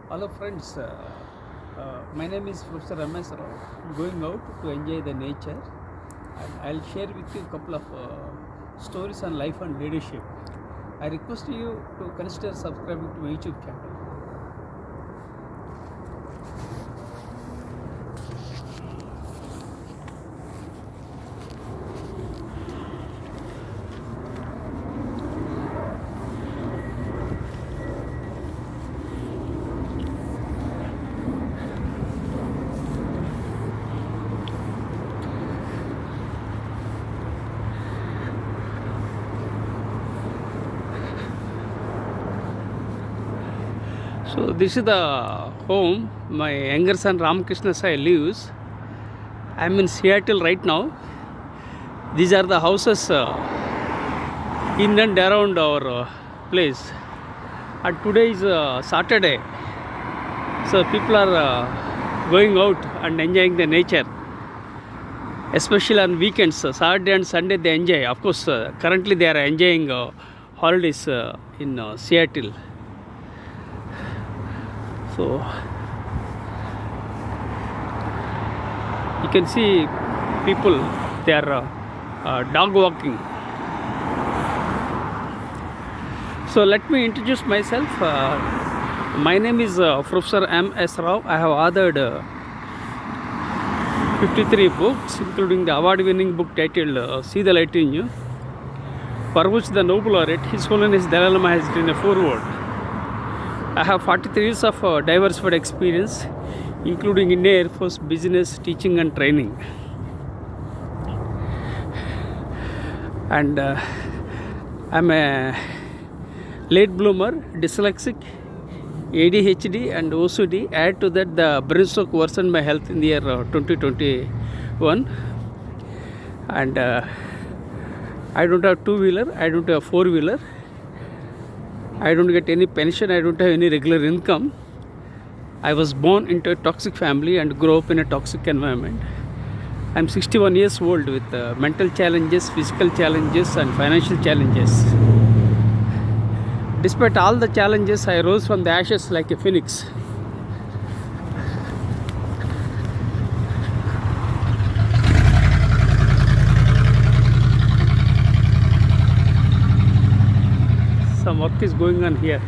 Hello friends, my name is Professor msrao. Going out to enjoy the nature, and I'll share with you a couple of stories on life and leadership. I request you to consider subscribing to my YouTube channel. So this is the home my younger son Ramakrishna Sai lives. I'm in Seattle right now. These are the houses in and around our place. And today is Saturday, so people are going out and enjoying the nature, especially on weekends. Saturday and Sunday they enjoy. Of course, currently they are enjoying holidays in Seattle. So you can see people, they are dog walking. So let me introduce myself. My name is Professor msrao. I have authored 53 books, including the award-winning book titled See the Light in You, for which the Nobel laureate, His Holiness Dalai Lama, has written a foreword. I have 43 years of diversified experience, including in Air Force, business, teaching and training. And I'm a late bloomer, dyslexic, ADHD and OCD. Add to that the brain stroke worsened my health in the year 2021. And I don't have two-wheeler, I don't have four-wheeler. I don't get any pension, I don't have any regular income. I was born into a toxic family and grew up in a toxic environment. I'm 61 years old with mental challenges, physical challenges and financial challenges. Despite all the challenges, I rose from the ashes like a phoenix. Some work is going on here.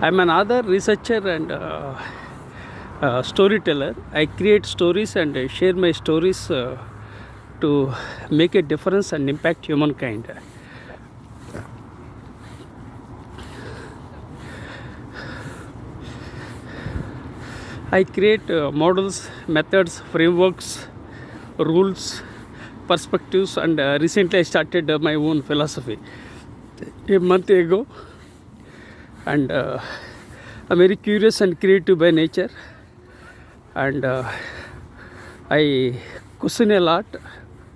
I'm an author, researcher and storyteller. I create stories and share my stories to make a difference and impact humankind. I create models, methods, frameworks, rules, perspectives, and recently I started my own philosophy a month ago. And I'm very curious and creative by nature, and I question a lot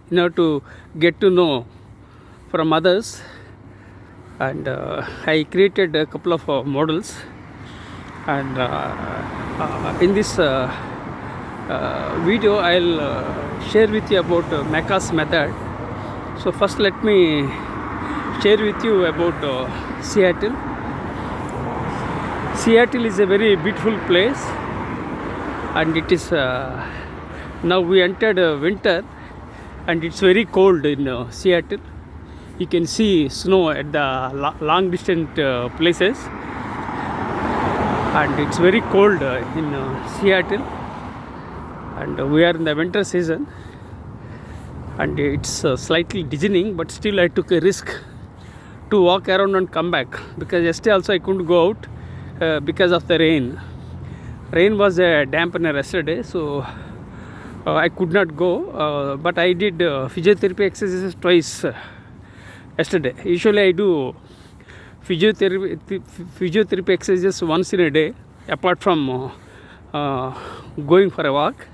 in order to get to know from others. And I created a couple of models, and in this video I'll share with you about Maca's method. So first let me share with you about Seattle. Seattle is a very beautiful place, and it is now we entered winter and it's very cold in Seattle. You can see snow at the long distant places, and it's very cold in Seattle, and we are in the winter season, and it's slightly dizzying, but still I took a risk to walk around and come back, because yesterday also I couldn't go out because of the rain. Rain was a dampener yesterday, so I could not go, but I did physiotherapy exercises twice yesterday. Usually I do physiotherapy exercises once in a day, apart from going for a walk.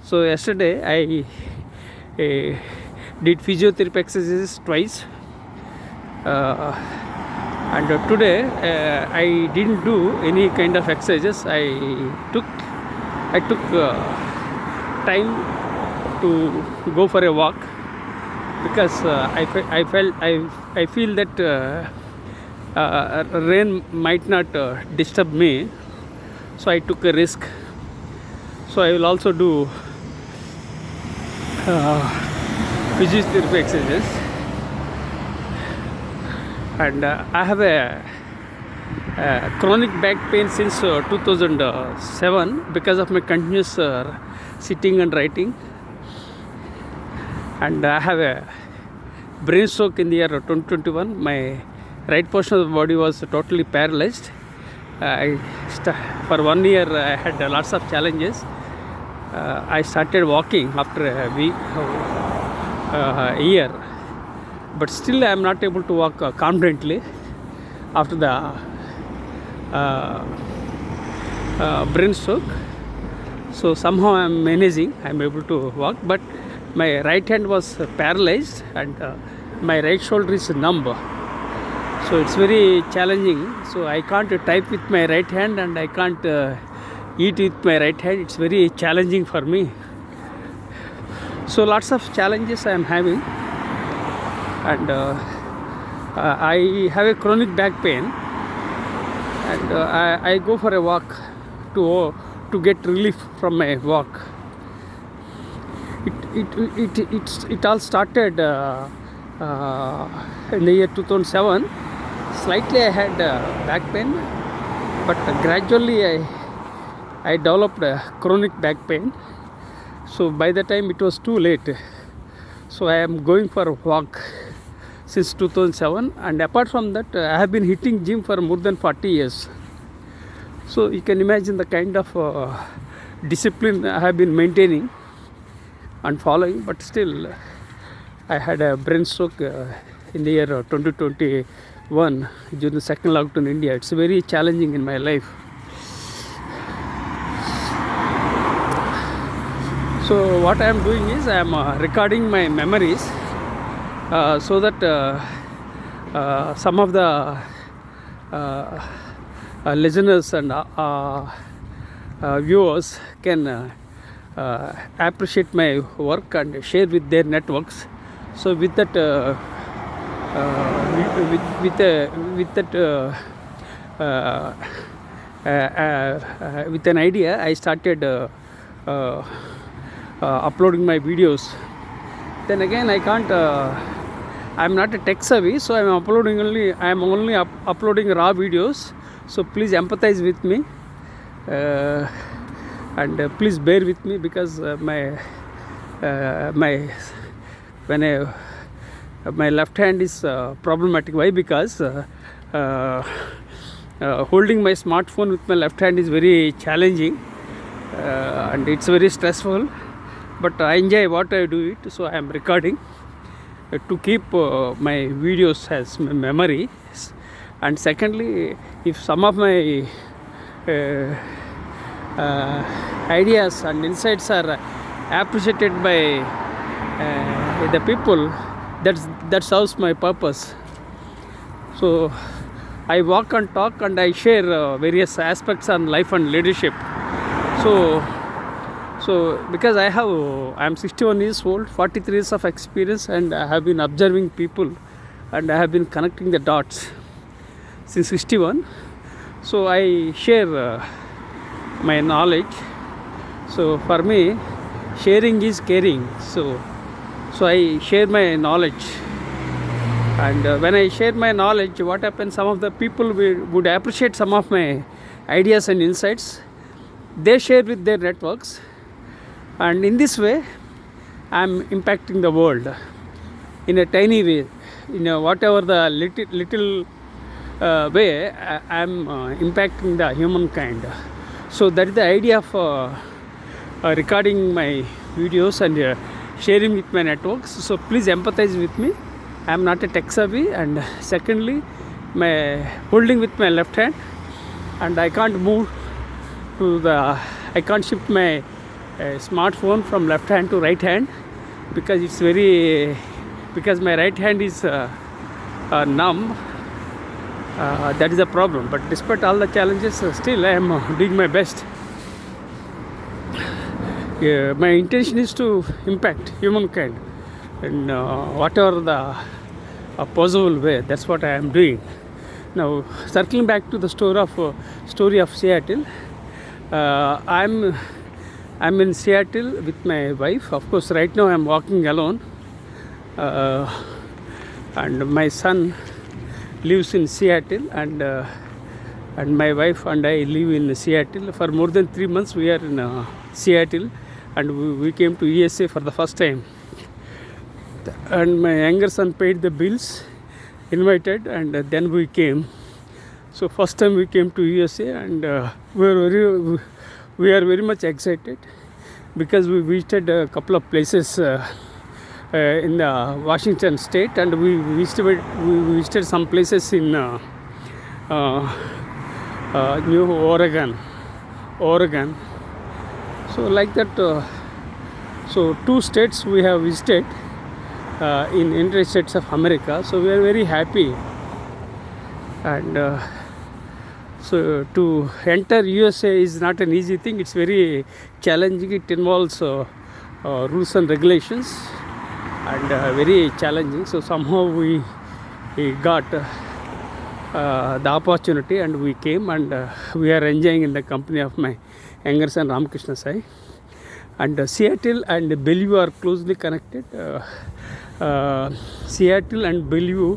So yesterday I did physiotherapy exercises twice, and today I didn't do any kind of exercises. I took time to go for a walk, because I feel that rain might not disturb me, so I took a risk. So I will also do physiotherapy exercises, and I have a chronic back pain since 2007 because of my continuous sitting and writing, and I have a brain stroke in the year 2021. My right portion of the body was totally paralyzed. For 1 year I had lots of challenges. I started walking after a year, but still I am not able to walk confidently after the brain stroke. So somehow I am managing, I am able to walk, but my right hand was paralyzed and my right shoulder is numb. So it's very challenging. So I can't type with my right hand and I can't eat with my right hand. It's very challenging for me. So lots of challenges I am having, and I have a chronic back pain, and I go for a walk to get relief from my walk. It all started in the year 2007. Slightly I had back pain, but gradually I developed chronic back pain. So by the time it was too late. So I am going for a walk since 2007, and apart from that I have been hitting gym for more than 40 years. So you can imagine the kind of discipline I have been maintaining and following, but still I had a brain stroke in the year 2021 during the second lockdown in India. It's very challenging in my life. So what I am doing is I am recording my memories so that some of the listeners and viewers can appreciate my work and share with their networks. So with that with an idea, I started uploading my videos. Then again, I can't. I'm not a tech savvy, so I'm only uploading raw videos. So please empathize with me, and please bear with me, because my left hand is problematic. Why? Because holding my smartphone with my left hand is very challenging, and it's very stressful. But I enjoy what I do it, so I am recording to keep my videos as memory. And secondly, if some of my ideas and insights are appreciated by the people, that serves my purpose. So I walk and talk and I share various aspects on life and leadership. So because I am 61 years old, 43 years of experience, and I have been observing people and I have been connecting the dots since 61. So I share my knowledge. So for me, sharing is caring. So I share my knowledge, and when I share my knowledge, what happens? Some of the people would appreciate some of my ideas and insights. They share with their networks, and in this way I am impacting the world in a tiny way, whatever the little way I am impacting the humankind. So that is the idea of recording my videos and sharing with my networks. So please empathize with me. I am not a tech savvy, and secondly, my holding with my left hand, and I can't shift my smartphone from left hand to right hand because my right hand is numb. That is a problem. But despite all the challenges, still I am doing my best. My intention is to impact humankind in whatever the possible way. That's what I am doing. Now, circling back to the story of Seattle, I'm in Seattle with my wife. Of course, right now I'm walking alone, and my son lives in Seattle, and my wife and I live in Seattle. For more than 3 months, we are in Seattle, and we came to USA for the first time. And my younger son paid the bills, invited, and then we came. So first time we came to USA, and we are very much excited because we visited a couple of places in the Washington state, and we visited some places in New Oregon. So like that, so 2 states we have visited in United States of America. So we are very happy, and so to enter USA is not an easy thing. It's very challenging. It involves rules and regulations, and very challenging. So somehow we got the opportunity, and we came, and we are enjoying in the company of my younger son Ramakrishna Sai. And Seattle and Bellevue are closely connected. Seattle and Bellevue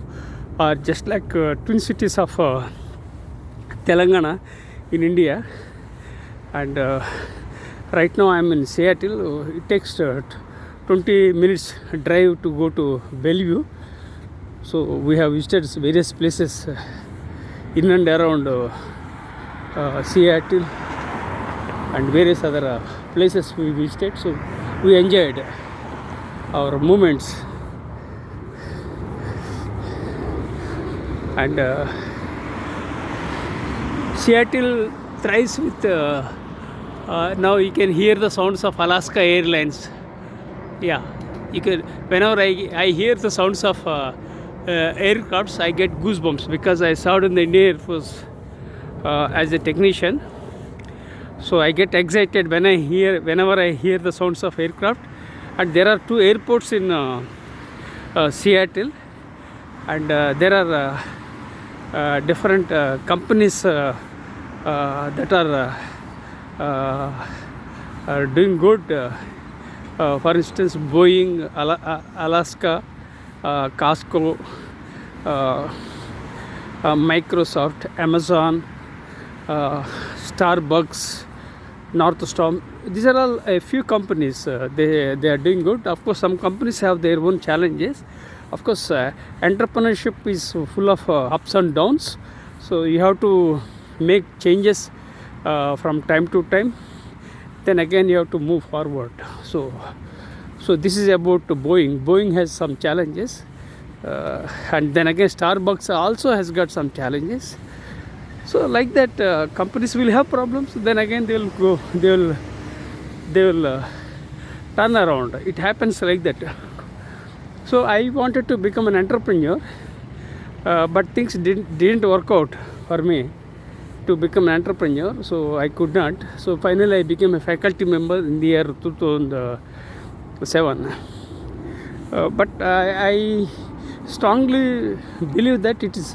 are just like twin cities of Telangana in India. And right now I am in Seattle. It takes 20 minutes drive to go to Bellevue. So we have visited various places in and around Seattle, and various other places we visited. So we enjoyed our moments, and Seattle thrives with now you can hear the sounds of Alaska Airlines. Yeah, you can. Whenever I hear the sounds of aircrafts, I get goosebumps because I served in the Indian Air Force as a technician. So I get excited whenever I hear the sounds of aircraft. And there are 2 airports in Seattle, and there are different companies that are doing good. For instance, Boeing, Alaska, Costco, Microsoft, Amazon, Starbucks, Northstorm. These are all a few companies. They are doing good. Of course, some companies have their own challenges. Of course, entrepreneurship is full of ups and downs. So you have to make changes from time to time. Then again, you have to move forward. So this is about Boeing. Boeing has some challenges, and then again, Starbucks also has got some challenges. So like that, companies will have problems. Then again, they will turn around. It happens like that. So I wanted to become an entrepreneur, but things didn't work out for me to become an entrepreneur. So I could not. So finally, I became a faculty member in the year 2007. But I strongly believe that it is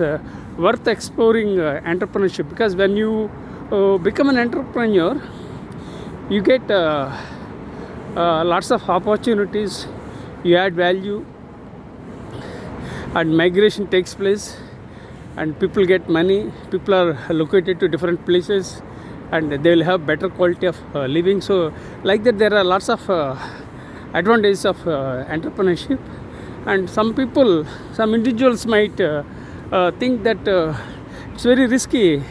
worth exploring entrepreneurship, because when you become an entrepreneur, you get lots of opportunities, you add value, and migration takes place, and people get money. People are located to different places, and they will have better quality of living. So like that, there are lots of advantages of entrepreneurship. And some individuals might think that it's very risky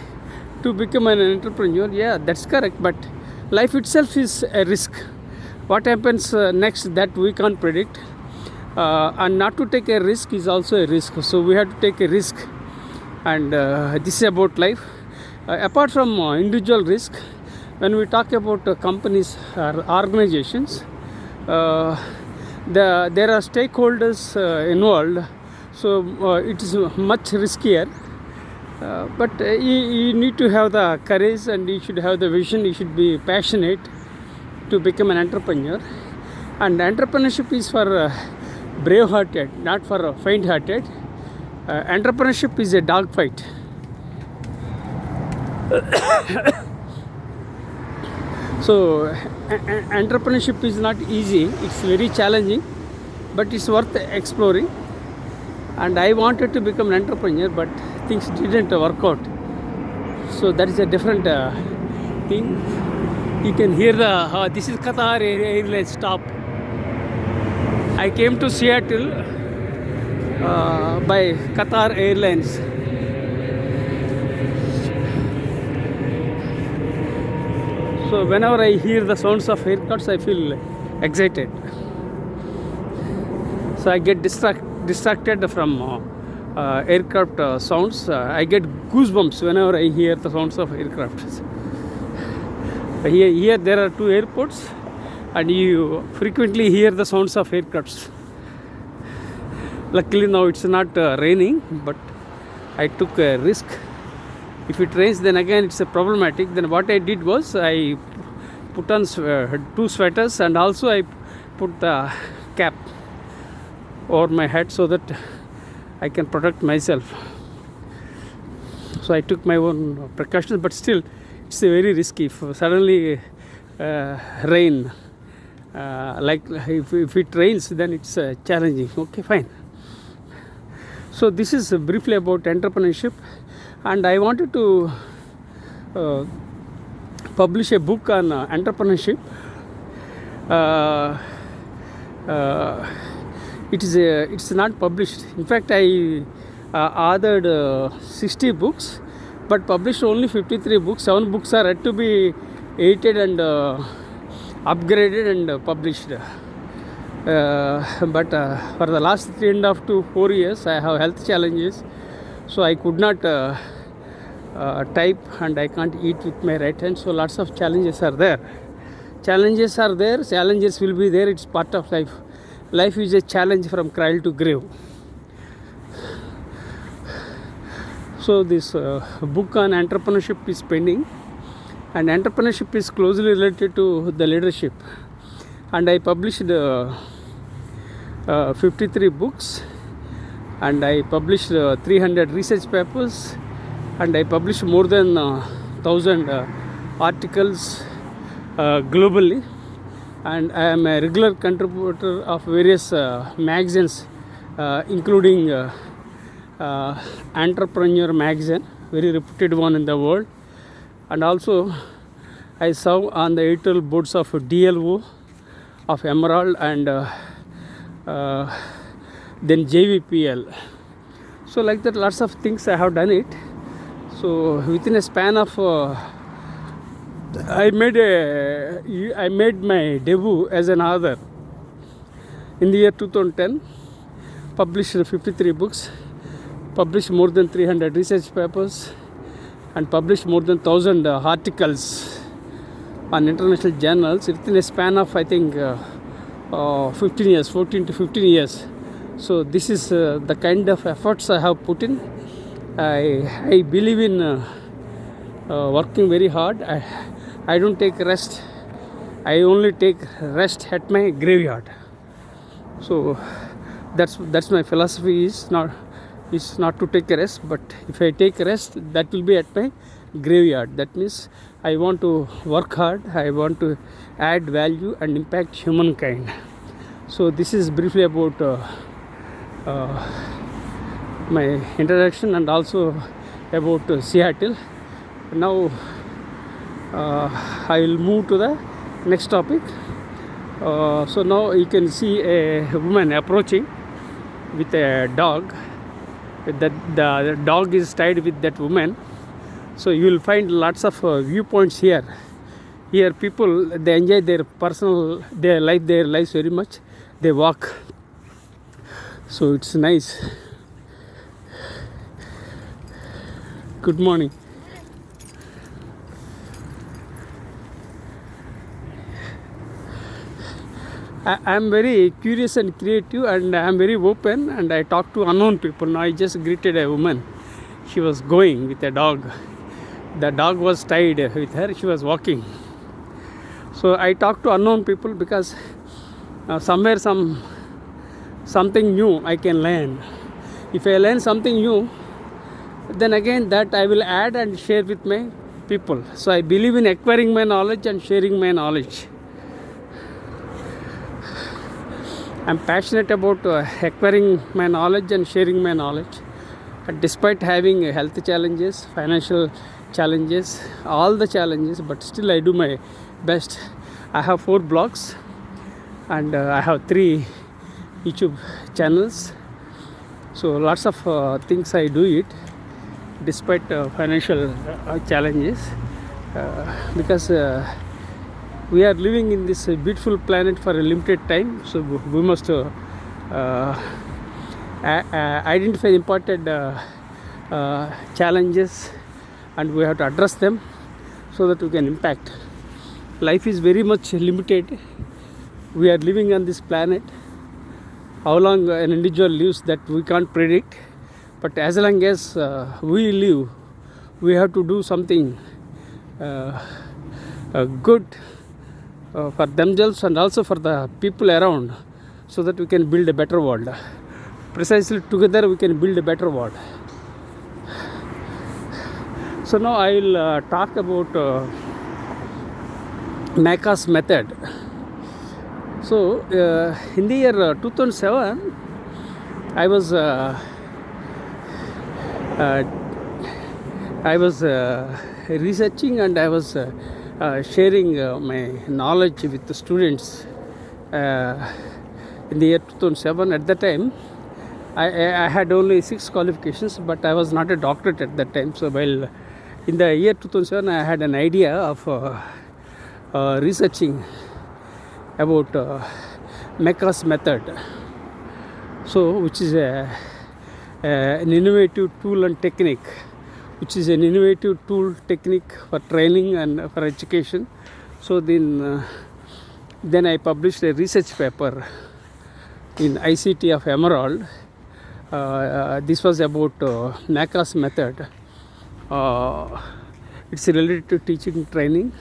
to become an entrepreneur. Yeah, that's correct, but life itself is a risk. What happens next, that we can't predict, and not to take a risk is also a risk. So we have to take a risk, and this is about life. Apart from individual risk, when we talk about companies or organizations, there are stakeholders involved, so it is much riskier. But you need to have the courage, and you should have the vision. You should be passionate to become an entrepreneur. And entrepreneurship is for brave-hearted, not for faint-hearted. Entrepreneurship is a dog fight. So entrepreneurship is not easy. It's very challenging, but it's worth exploring. And I wanted to become an entrepreneur, but things didn't work out. So that is a different thing. You can hear this is Qatar Airlines stop. I came to Seattle by Qatar Airlines. So whenever I hear the sounds of aircrafts, I feel excited. So I get distracted from aircraft sounds. I get goosebumps whenever I hear the sounds of aircraft. Here there are two airports, and you frequently hear the sounds of aircrafts. Luckily now it's not raining, but I took a risk. If it rains, then again it's a problematic. Then what I did was I put on two sweaters, and also I put the cap over my head so that I can protect myself. So I took my own precautions, but still it's very risky. If suddenly rain, like if it rains, then it's challenging. Okay, fine. So this is briefly about entrepreneurship, and I wanted to publish a book on entrepreneurship. It's not published. In fact, I authored 60 books, but published only 53 books. 7 books are yet to be edited and upgraded and published. But for the last 3.5 to 4 years, I have health challenges, so I could not type, and I can't eat with my right hand. So lots of challenges are there. Challenges will be there. It's part of life. Life is a challenge from cradle to grave. So this book on entrepreneurship is pending, and entrepreneurship is closely related to the leadership. And I published 53 books, and I published 300 research papers, and I published more than 1,000 articles globally. And I am a regular contributor of various magazines, including Entrepreneur magazine, very reputed one in the world. And also I serve on the editorial boards of DLO, of Emerald, and then JVPL. So like that, lots of things I have done it. So within a span of I made my debut as an author in the year 2010. Published 53 books, published more than 300 research papers, and published more than 1,000 articles on international journals within a span of, I think, 15 years, 14 to 15 years. So this is the kind of efforts I have put in. I believe in working very hard. I don't take rest. I only take rest at my graveyard. So that's my philosophy. Is not to take a rest, but if I take a rest, that will be at my graveyard. That means I want to work hard. I want to add value and impact humankind. So this is briefly about my introduction, and also about Seattle. Now I will move to the next topic. So now you can see a woman approaching with a dog. The dog is tied with that woman. So you will find lots of viewpoints here. Here people, they enjoy their lives very much. They walk. So it's nice. Good morning. I am very curious and creative, and I am very open, and I talk to unknown people. Now I just greeted a woman. She was going with a dog. The dog was tied with her. She was walking. So I talk to unknown people because somewhere some something new I can learn. If I learn something new, then again that I will add and share with my people. So I believe in acquiring my knowledge and sharing my knowledge. I'm passionate about acquiring my knowledge and sharing my knowledge. Despite having health challenges, financial challenges, all the challenges, but still I do my best. I have 4 blogs and I have 3 YouTube channels. So lots of things I do it despite financial challenges, because we are living in this beautiful planet for a limited time. So we must identify important challenges, and we have to address them so that we can impact. Life is very much limited. We are living on this planet. How long an individual lives, that we can't predict, but as long as we live, we have to do something good for themselves and also for the people around, so that we can build a better world. Precisely together we can build a better world. So now I will talk about Maca's method. So in the year 2007, I was researching, and I was sharing my knowledge with the students in the year 2007. At that time, I had only 6 qualifications, but I was not a doctorate at that time. So while in the year 2007, I had an idea of researching about Maca's method, so which is an innovative tool and technique, for training and for education. So then I published a research paper in ICT of Emerald. This was about Maca's method. It's related to teaching training.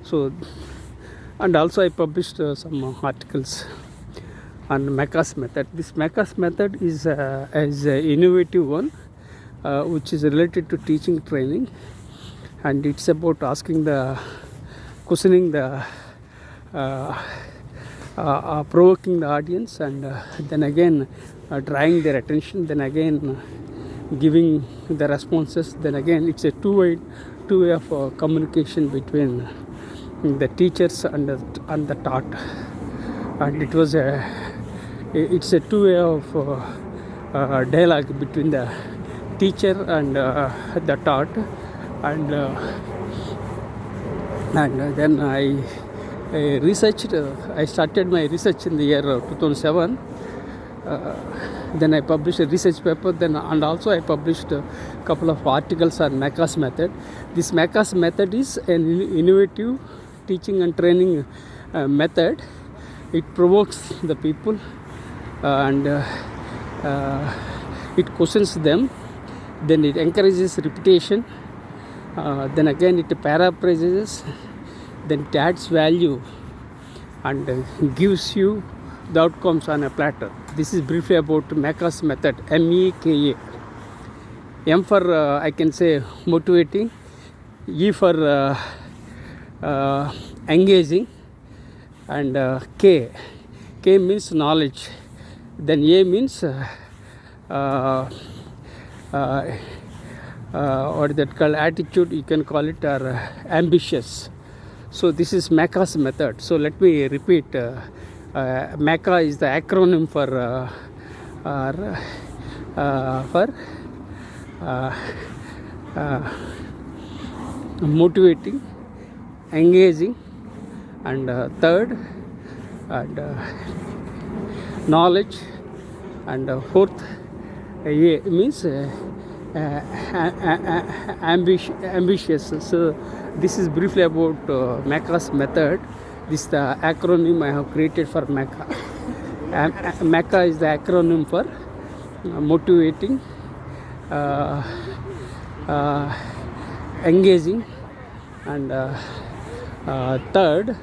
So, and also I published some articles on Maca's method. This Maca's method is an innovative one, which is related to teaching training, and it's about questioning the provoking the audience, and then again drawing their attention, then again giving the responses. Then again it's a two-way of communication between the teachers and the taught, and it's a two-way of dialogue between the teacher and the taught, and then I researched. I started my research in the year 2007. Then I published a research paper. And also I published a couple of articles on Maca's method. This Maca's method is an innovative teaching and training method. It provokes the people, and it questions them. Then it encourages repetition. Then again it paraphrases. Then it adds value and gives you the outcomes on a platter. This is briefly about Maca's method. MEKA. M for I can say motivating, E for engaging, and K means knowledge, then A means what is that called, attitude, you can call it, or ambitious. So this is Maca's method. So let me repeat. Maca is the acronym for motivating, engaging, and third, and knowledge, and fourth, A means ambitious. So this is briefly about Maca's method. This is the acronym I have created for Maca. Maca is the acronym for motivating, engaging, and third,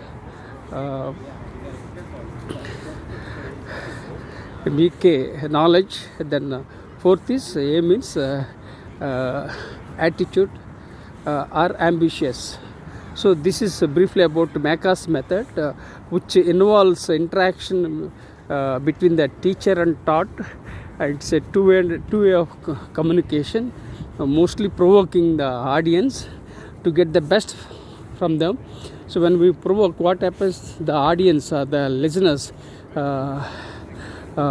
BK knowledge. Then fourth is A means attitude or ambitious. So this is briefly about Maca's method, which involves interaction between the teacher and taught. It's a two-way of communication, mostly provoking the audience to get the best from them. So when we provoke, what happens? The audience, the listeners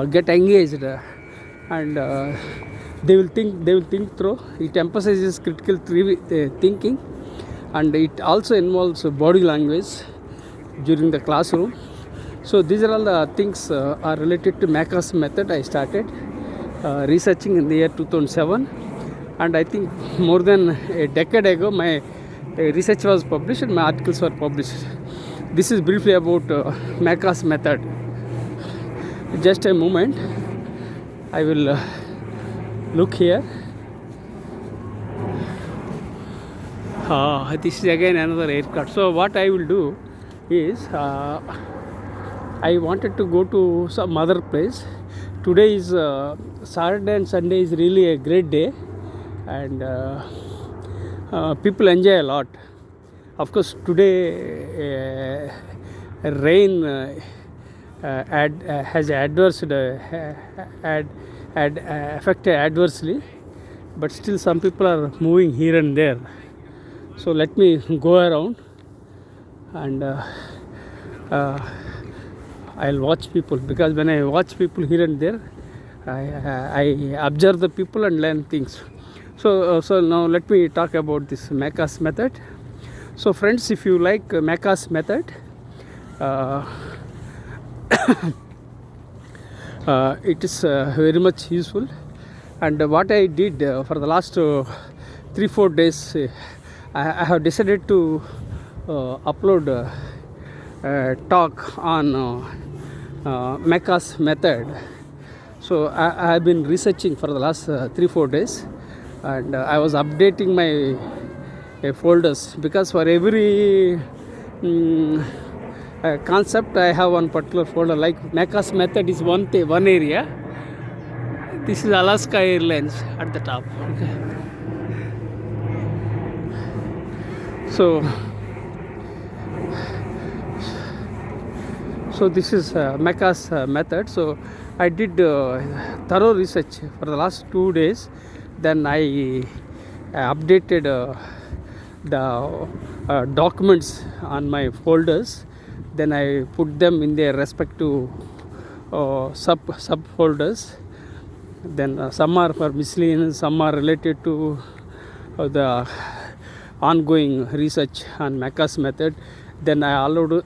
get engaged, and they will think through. It emphasizes critical thinking, and it also involves body language during the classroom. So these are all the things are related to Maca's method. I started researching in the year 2007, and I think more than a decade ago my research was published and my articles were published. This is briefly about Maca's method. Just a moment, I will look here. This is again another haircut. So what I will do is I wanted to go to some other place. Today is Saturday and Sunday is really a great day, and people enjoy a lot. Of course, today rain has affected adversely, but still some people are moving here and there. So let me go around, and I'll watch people, because when I watch people here and there, I observe the people and learn things. So now let me talk about this Maca's method. So friends, if you like Maca's method, it is very much useful. And what I did for the last 3-4 days, I have decided to upload a talk on Maca's method. So I have been researching for the last 3-4 days, and I was updating my folders, because for every concept I have one particular folder. Like Maca's method is one area. This is Alaska Airlines at the top. Okay. So this is Maca's method. So I did thorough research for the last 2 days. Then I updated the documents on my folders. Then I put them in their respective sub folders. Then some are for miscellaneous, some are related to the ongoing research on Maca's method. Then I also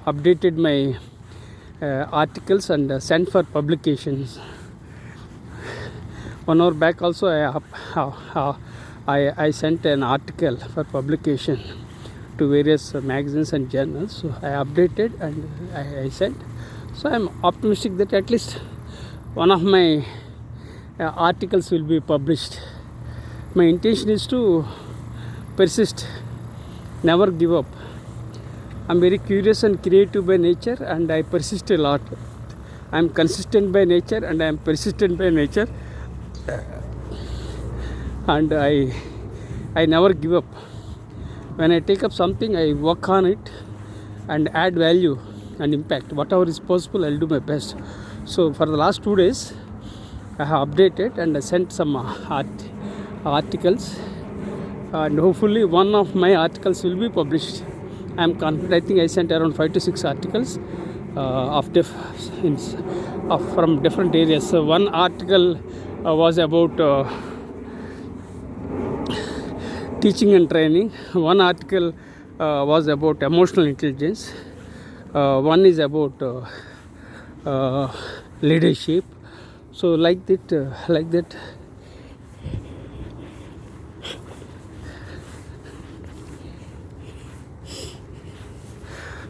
updated my articles and sent for publications. 1 hour back also I sent an article for publication to various magazines and journals. So I updated and I sent. So I am optimistic that at least one of my articles will be published. My intention is to persist, never give up. I am very curious and creative by nature, and I persist a lot. I am consistent by nature, and I am persistent by nature, and I never give up. When I take up something, I work on it and add value and impact. Whatever is possible, I'll do my best. So for the last 2 days, I have updated and I sent some articles, and hopefully one of my articles will be published. I am confident. I think I sent around 5 to 6 articles from different areas. So one article was about teaching and training. One article was about emotional intelligence. One is about leadership. So like that.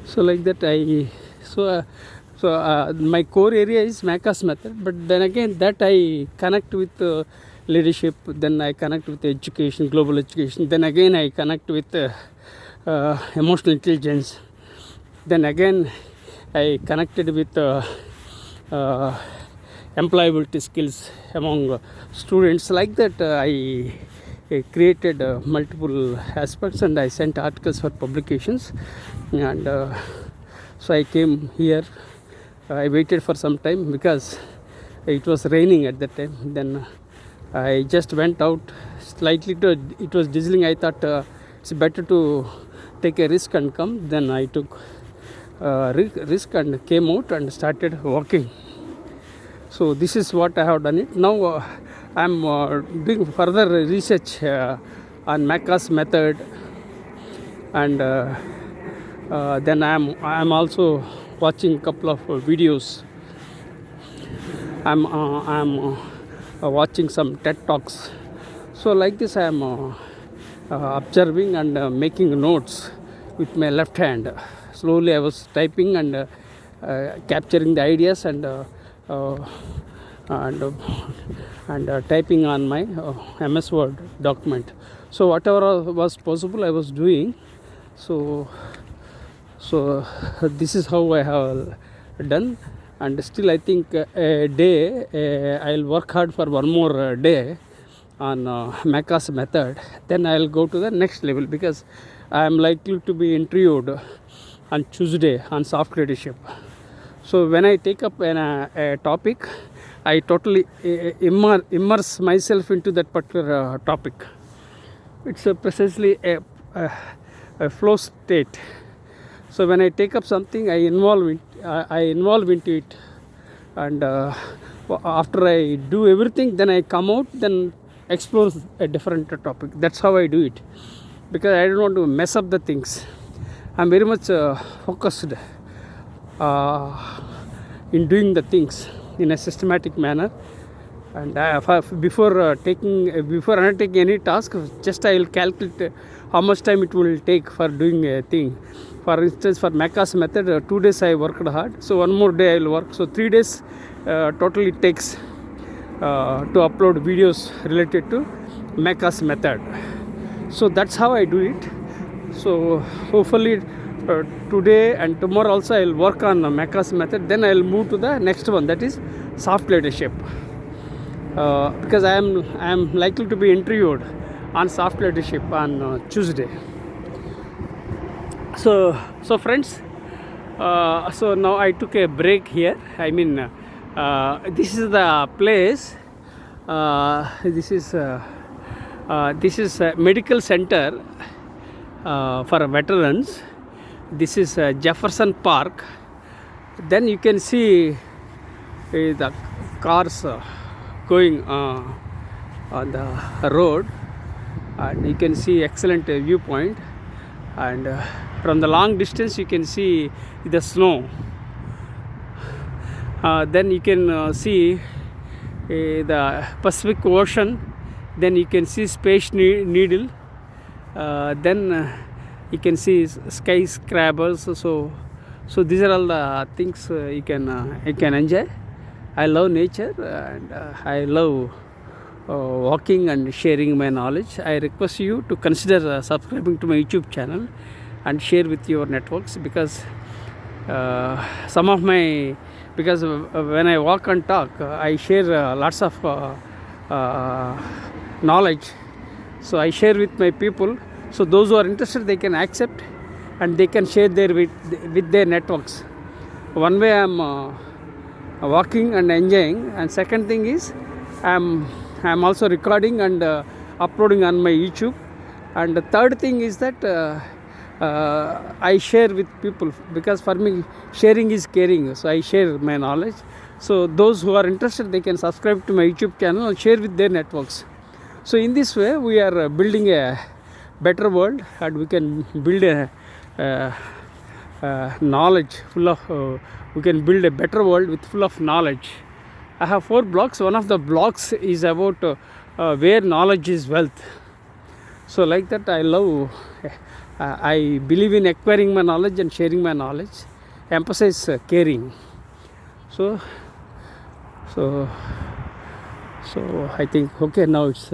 So like that my core area is Maca's method, but then again that I connect with leadership, then I connect with education, global education, then again I connect with emotional intelligence, then again I connected with uh, employability skills among students. Like that, I created multiple aspects, and I sent articles for publications. And so I came here. I waited for some time because it was raining at that time. Then I just went out slightly. It was drizzling. I thought it's better to take a risk and come. Then I took risk and came out and started walking. So this is what I have done it. Now I am doing further research on Maca's method, and then I am also watching a couple of videos. I'm watching some TED talks. So like this, I am observing and making notes with my left hand. Slowly I was typing and capturing the ideas and typing on my MS Word document. So whatever was possible, I was doing. So this is how I have done. And still I think a day I'll work hard for one more day on Maca's method. Then I'll go to the next level, because I am likely to be interviewed on Tuesday on soft leadership. So when I take up a topic, I totally immerse myself into that particular topic. It's precisely a flow state. So when I take up something, I involve into it, and after I do everything, then I come out, then explore a different topic. That's how I do it, because I don't want to mess up the things. I'm very much focused in doing the things in a systematic manner. And before undertaking any task, just I will calculate how much time it will take for doing a thing. For instance, for Maca's method, 2 days I worked hard, so one more day I will work. So 3 days totally takes to upload videos related to Maca's method. So that's how I do it. So hopefully today and tomorrow also I will work on Maca's method. Then I will move to the next one, that is soft leadership. Because I am likely to be interviewed on soft leadership on Tuesday. So friends, so now I took a break here. I mean, this is the place. This is a medical center for veterans. This is Jefferson Park. Then you can see the cars going on the road, and you can see excellent viewpoint, and from the long distance you can see the snow. Then you can see the Pacific Ocean. Then you can see Space Needle. Then you can see skyscrapers. So these are all the things you can enjoy. I love nature, and I love walking and sharing my knowledge. I request you to consider subscribing to my YouTube channel and share with your networks, because when I walk and talk, I share lots of knowledge. So I share with my people. So those who are interested, they can accept and they can share with their networks. One way I'm walking and enjoying, and second thing is I'm also recording and uploading on my YouTube. And the third thing is that I share with people, because for me sharing is caring. So I share my knowledge. So those who are interested, they can subscribe to my YouTube channel and share with their networks. So in this way we are building a better world, and we can build a knowledge full of we can build a better world with full of knowledge. I have 4 blocks. One of the blocks is about where knowledge is wealth. So like that, I love I believe in acquiring my knowledge and sharing my knowledge. Emphasize caring. So I think, okay, now it's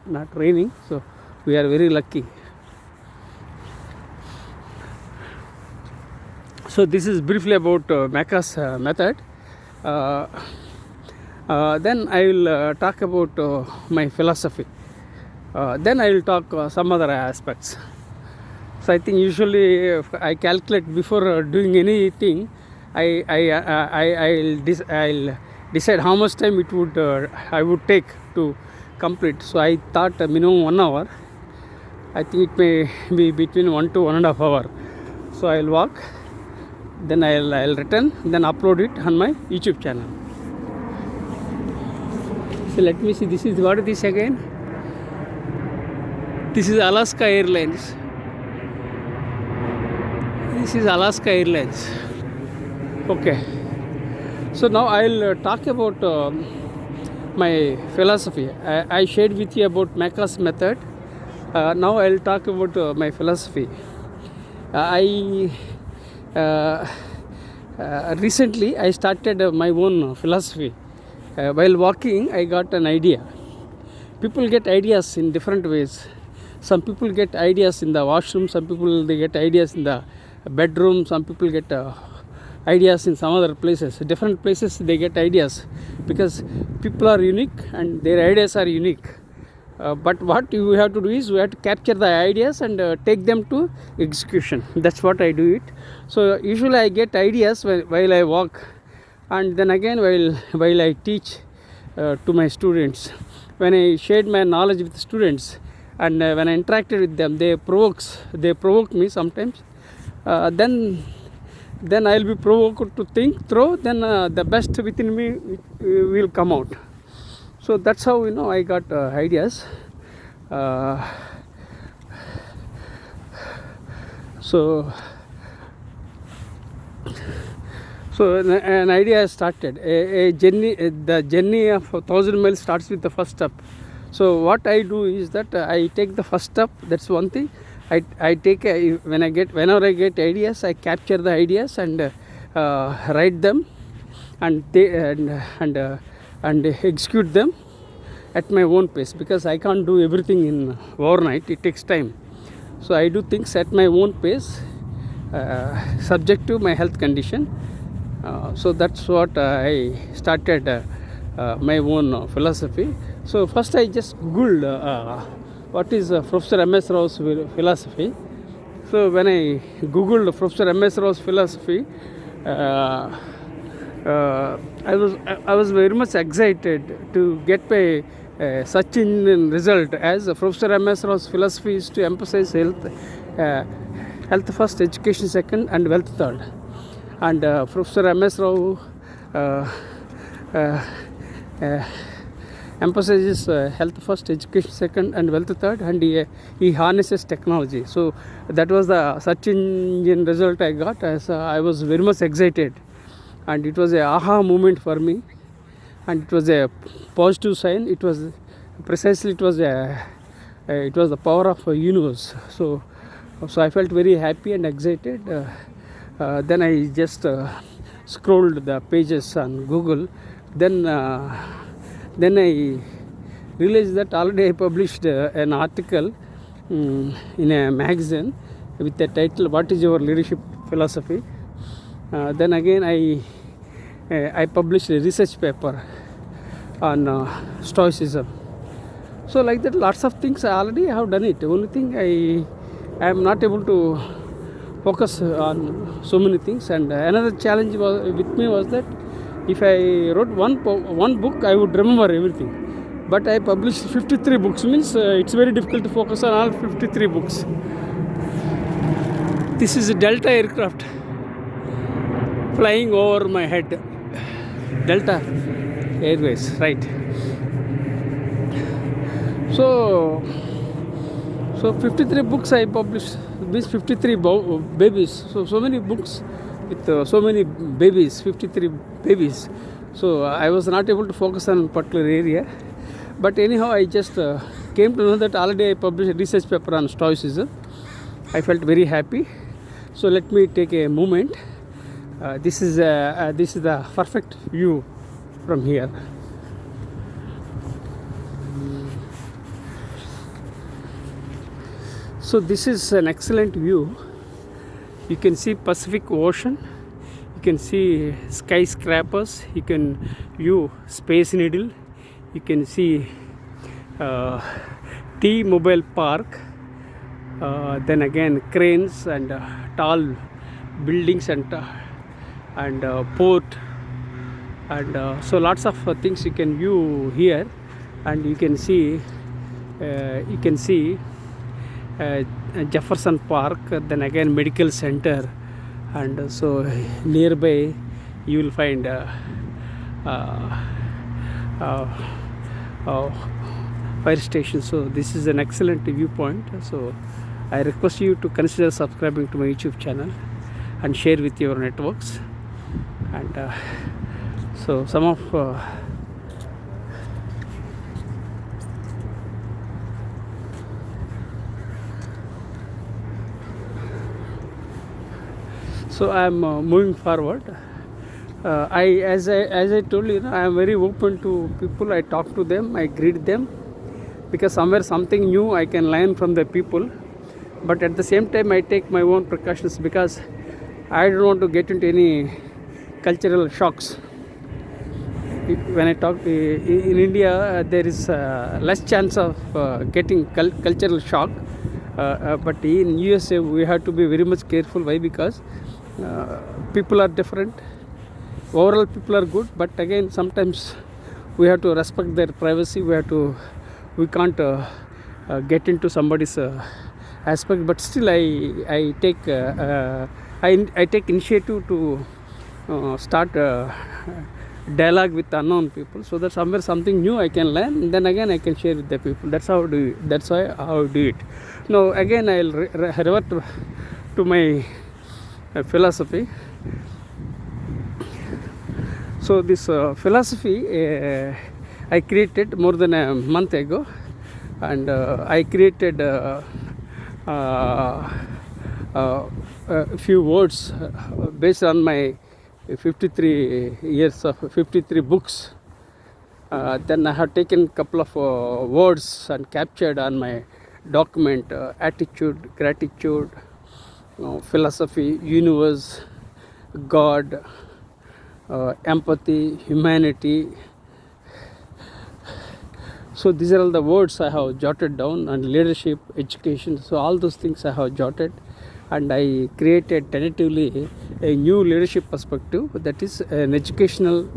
not raining, so we are very lucky. So this is briefly about Maca's method. Uh, then I will talk about my philosophy. Then I will talk some other aspects. So I think usually if I calculate before doing anything, I'll decide how much time it would I would take to complete. So I thought a minimum 1 hour. I think it may be between 1 to 1.5 hours. So I'll walk, then I'll return, then upload it on my YouTube channel. So let me see. This is what is this again? This is Alaska Airlines. This is Alaska Airlines. Okay. So now I'll talk about my philosophy. I shared with you about Macca's method. Now I'll talk about my philosophy. Recently I started my own philosophy. While walking, I got an idea. People get ideas in different ways. Some people get ideas in the washroom. Some people they get ideas in the bedroom. Some people get ideas in some other places. Different places they get ideas because people are unique and their ideas are unique. But what you have to do is you have to capture the ideas and take them to execution. That's what I do it. So usually I get ideas while I walk, and then again while I teach to my students. When I shared my knowledge with the students and when I interacted with them, they provoke me sometimes. Then I'll be provoked to think through. Then the best within me will come out. So that's how I got ideas. So an idea started. A journey, the journey of 1,000 miles starts with the first step. So what I do is that I take the first step. That's one thing. I take whenever I get ideas, I capture the ideas and write them and execute them at my own pace, because I can't do everything in overnight. It takes time. So I do things at my own pace, subject to my health condition. So that's what I started my own philosophy. So first I just googled what is Professor M.S. Rao's philosophy. So when I googled Professor M.S. Rao's philosophy, I was very much excited to get such a result, as Professor M.S. Rao's philosophy is to emphasize health first, education second, and wealth third. And Professor M.S. Rao emphasizes health first, education second, and wealth third, and he harnesses technology. So that was the search engine result I got. As I was very much excited, and it was a aha moment for me, and it was a positive sign. It was the power of a universe. So I felt very happy and excited. Then I just scrolled the pages on Google. Then I realized that already I published an article in a magazine with the title, "What is your leadership philosophy?" Then again I published a research paper on Stoicism. So like that, lots of things I already have done it. The only thing I am not able to focus on so many things. And another challenge with me was that if I wrote one book, I would remember everything. But I published 53 books, means it's very difficult to focus on all 53 books. This is a Delta aircraft flying over my head. Delta Airways, right? So 53 books I published. These 53 babies. So many books with so many babies, 53 babies. So I was not able to focus on a particular area. But anyhow, I just came to know that already I published a research paper on Stoicism. I felt very happy. So let me take a moment. This is the perfect view from here. So this is an excellent view. You can see Pacific Ocean. You can see skyscrapers, you can view Space Needle, you can see T-Mobile Park, then again cranes and tall buildings and port, and so lots of things you can view here. And you can see Jefferson Park, then again medical center, and so nearby you will find fire station. So this is an excellent viewpoint. So I request you to consider subscribing to my YouTube channel and share with your networks. And so some of so I am moving forward. As I told you, I am very open to people. I talk to them, I greet them, because somewhere something new I can learn from the people. But at the same time, I take my own precautions, because I don't want to get into any cultural shocks. When I talk in India, there is less chance of getting cultural shock, but in USA we have to be very much careful. Why? Because people are different. Overall people are good, but again sometimes we have to respect their privacy. We can't get into somebody's aspect. But still I take initiative to start dialogue with unknown people, so that somewhere something new I can learn, and then again I can share with the people. That's how I do it. That's how I do it. Now again I'll revert to my philosophy. So this philosophy I created more than a month ago, and I created a few words based on my 53 books. Then I have taken a couple of words and captured on my document: attitude, gratitude, philosophy, universe, God, empathy, humanity. So these are all the words I have jotted down, and leadership, education. So all those things I have jotted, and I created tentatively a new leadership perspective, that is an educational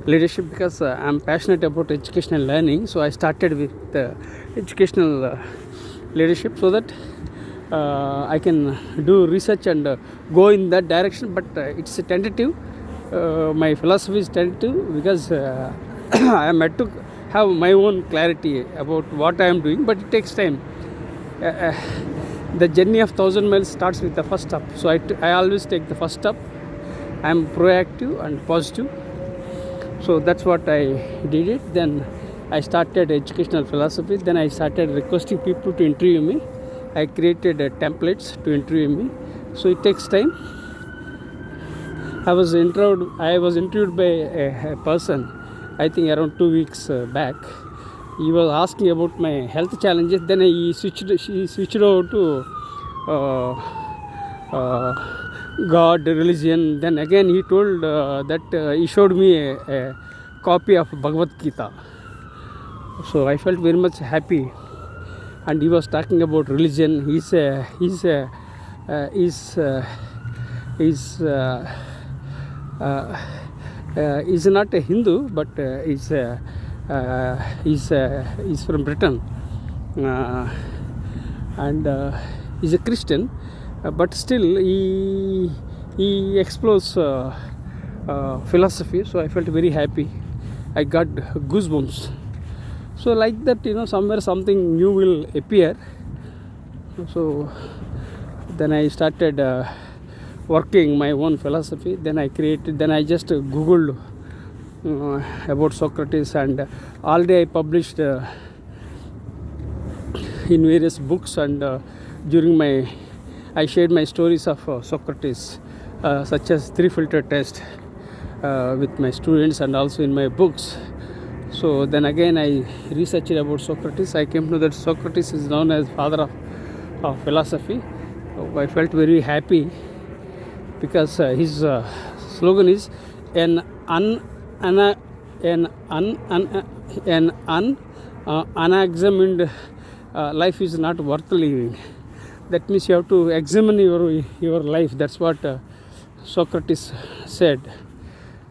leadership, because I am passionate about educational learning. So I started with educational leadership, so that I can do research and go in that direction. But it's a tentative. My philosophy is tentative, because I am yet to have my own clarity about what I am doing, but it takes time. The journey of 1,000 miles starts with the first step. So I always take the first step. I am proactive and positive. So that's what I did it. Then I started educational philosophy. Then I started requesting people to interview me. I created templates to interview me. So it takes time. I was interviewed by a person, I think around 2 weeks back. He was asking about my health challenges. Then he switched over to God, religion. Then again he told that he showed me a copy of Bhagavad Gita. So I felt very much happy. And he was talking about religion. He's not a Hindu, but he's from Britain, and he's a Christian, but still he explores philosophy. So I felt very happy. I got goosebumps. So like that, somewhere something new will appear. So then I started working my own philosophy. Then I just googled about Socrates, and already I published in various books, and I shared my stories of Socrates, such as 3 filter test, with my students and also in my books. So then again I researched about Socrates. I came to know that Socrates is known as father of philosophy. So I felt very happy. because his slogan is an un, ana, an unexamined life is not worth living. That means you have to examine your life. That's what Socrates said.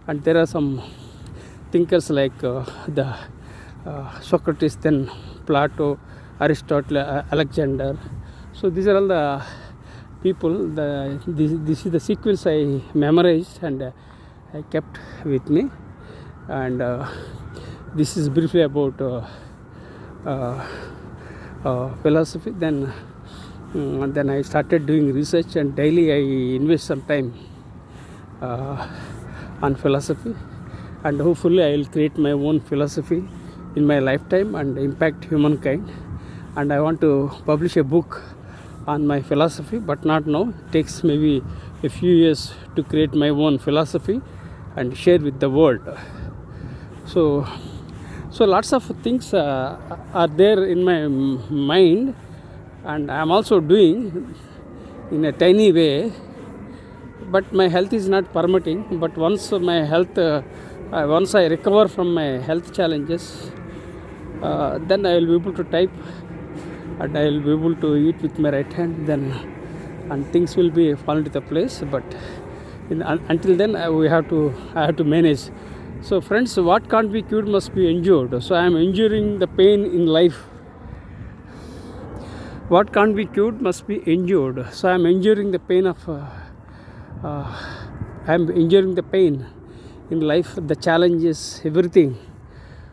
And there are some thinkers like the Socrates, then Plato, Aristotle, Alexander. So these are all the people. This is the sequence I memorized and I kept with me. And this is briefly about philosophy. Then I started doing research, and daily I invest some time on philosophy, and hopefully I will create my own philosophy in my lifetime and impact humankind. And I want to publish a book on my philosophy, but not now. It takes maybe a few years to create my own philosophy and share with the world. So lots of things are there in my mind, and I am also doing in a tiny way, but my health is not permitting. But once I recover from my health challenges, then I will be able to type, and I will be able to eat with my right hand, and things will be fall into the place. But until then, I have to manage. So friends, what can't be cured must be endured. So I am enduring the pain in life. What can't be cured must be endured. So I am enduring the pain of I am enduring the pain in life, the challenges, everything.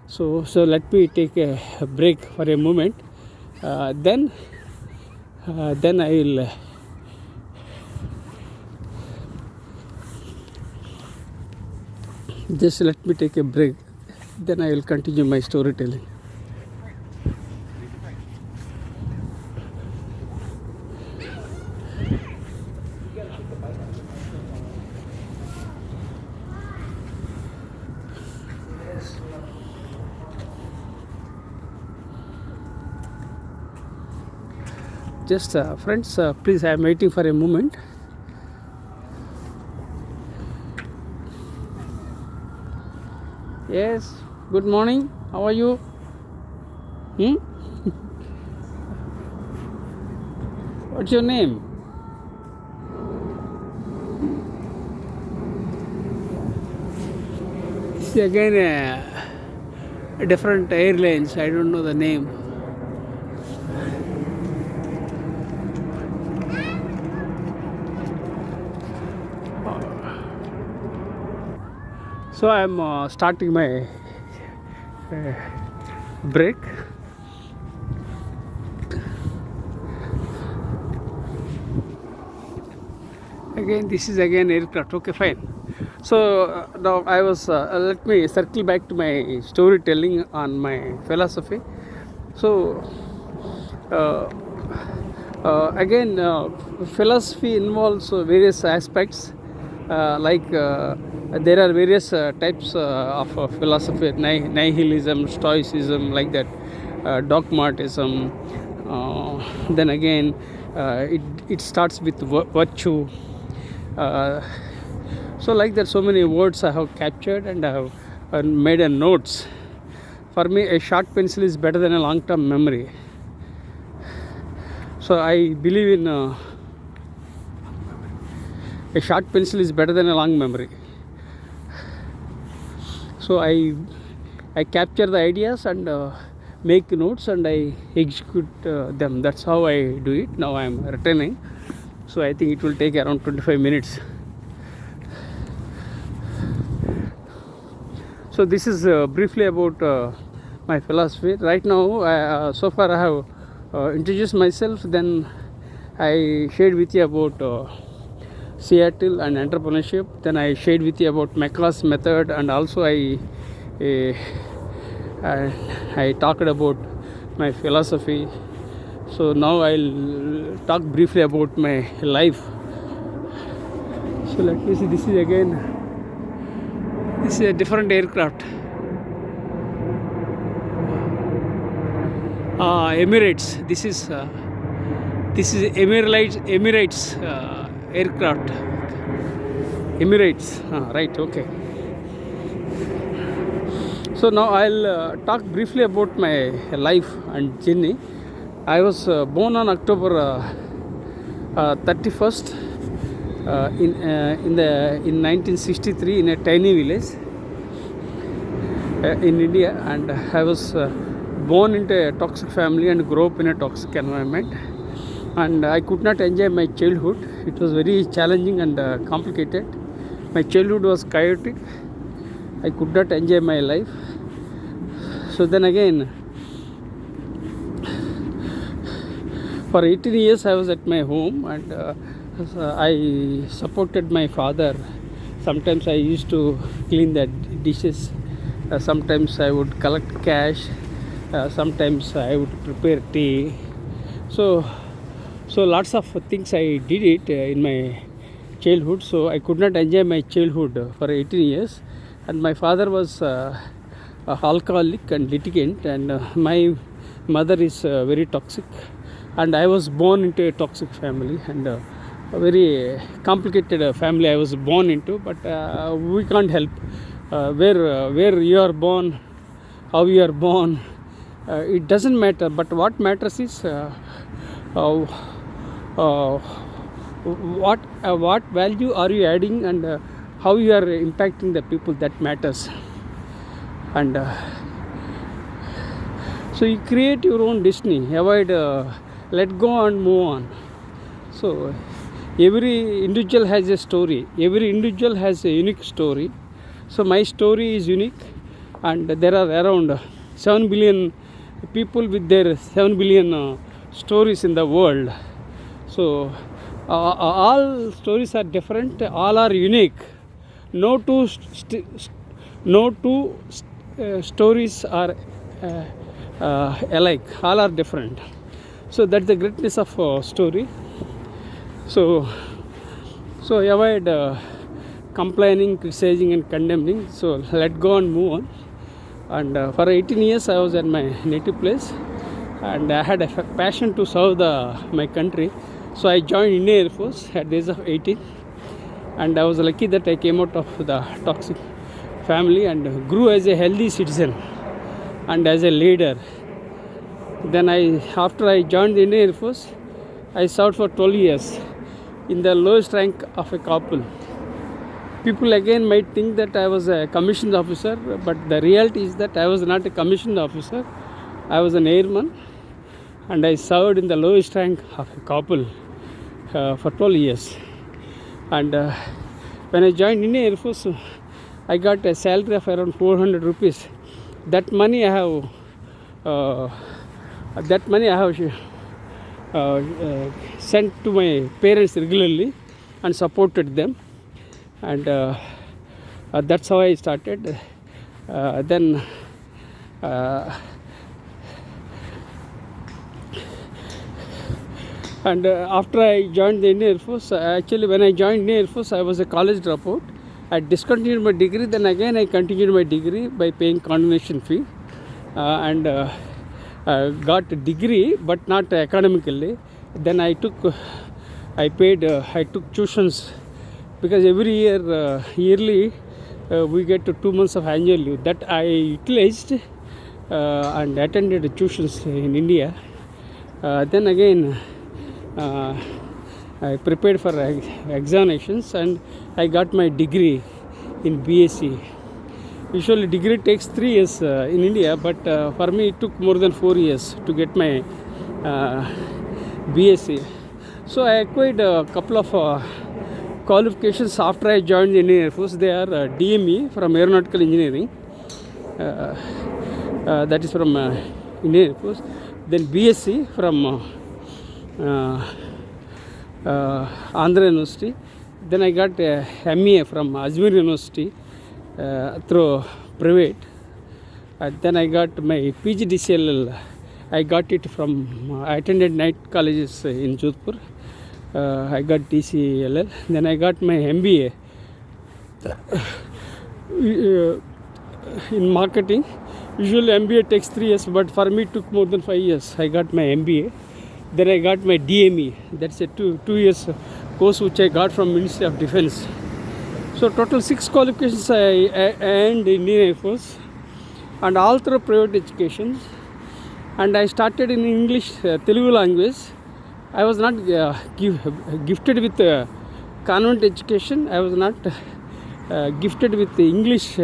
So let me take a break for a moment. Then I will just let me take a break. Then I will continue my storytelling. Just friends, please, I am waiting for a moment. Yes, good morning. How are you? What's your name? This is again a different airlines. I don't know the name. So I am starting my break. Again, this is again aircraft. Okay, fine. So now I was let me circle back to my storytelling on my philosophy. So again, philosophy involves various aspects, like there are various types of philosophy: nihilism, stoicism, like that, dogmatism. Then again, it starts with virtue. So like that, so many words I have captured and I have made a notes. For me, a short pencil is better than a long-term memory. So I believe in a short pencil is better than a long memory. So I capture the ideas and make notes, and I execute them. That's how I do it. Now I am returning. So I think it will take around 25 minutes. So this is briefly about my philosophy. Right now, so far I have introduced myself. Then I shared with you about Seattle and entrepreneurship. Then I shared with you about McClaw's method, and also I talked about my philosophy. So now I'll talk briefly about my life. So let me see. This is a different aircraft. Emirates. This is Emirates aircraft. Emirates. Right. Okay. So now I'll talk briefly about my life and journey. I was born on October 31st in 1963 in a tiny village in India, and I was born into a toxic family and grew up in a toxic environment. And I could not enjoy my childhood. It was very challenging and complicated. My childhood was chaotic. I could not enjoy my life. So then again, for 18 years I was at my home, and I supported my father. Sometimes I used to clean the dishes. Sometimes I would collect cash. Sometimes I would prepare tea. So lots of things I did it in my childhood. So I could not enjoy my childhood for 18 years. And my father was a alcoholic and litigant, and my mother is very toxic. And I was born into a toxic family, and a very complicated family I was born into. But we can't help where you are born, how you are born. It doesn't matter. But what matters is what value are you adding, and how you are impacting the people. That matters. And so you create your own destiny. Avoid let go and move on. So every individual has a story. Every individual has a unique story. So my story is unique, and there are around 7 billion people with their 7 billion stories in the world. So all stories are different. All are unique. No two stories are alike. All are different. So that's the greatness of story. So avoid complaining, criticizing, and condemning. So let go and move on. And for 18 years I was at my native place, and I had a passion to serve my country. So I joined Indian Air Force at the age of 18, and I was lucky that I came out of the toxic family and grew as a healthy citizen and as a leader. Then after I joined the Indian Air Force, I served for 12 years in the lowest rank of a corporal. People again might think that I was a commissioned officer, but the reality is that I was not a commissioned officer. I was an airman, and I served in the lowest rank of a corporal for 12 years. And when I joined Indian Air Force, I got a salary of around 400 rupees. That money I have sent to my parents regularly and supported them. And that's how I started. Then after I joined the Indian Air Force, actually when I joined Indian Air Force, I was a college dropout. I discontinued my degree. Then again I continued my degree by paying condonation fee, and got a degree, but not academically. Then I took tuitions, because every year yearly we get 2 months of annual leave. That I utilized and attended tuitions in India. Then again I prepared for examinations, and I got my degree in BSc. Usually degree takes 3 years in India, but for me it took more than 4 years to get my BSc. So I acquired a couple of qualifications after I joined the Indian Air Force. They are DME from Aeronautical Engineering, that is from Indian Air Force. Then BSc from Andhra University. Then I got a MA from Ajmer University through private. Then I got my PGDCLL. I got it from, I attended night colleges in Jodhpur. I got DCLL. Then I got my MBA in marketing. Usually MBA takes 3 years, but for me it took more than 5 years. I got my MBA. Then I got my DME. That's a two years course which I got from Ministry of Defense. So total 6 qualifications I earned in Indian Air Force, and all through private education. And I started in English, Telugu language. I was not gifted with convent education. I was not gifted with English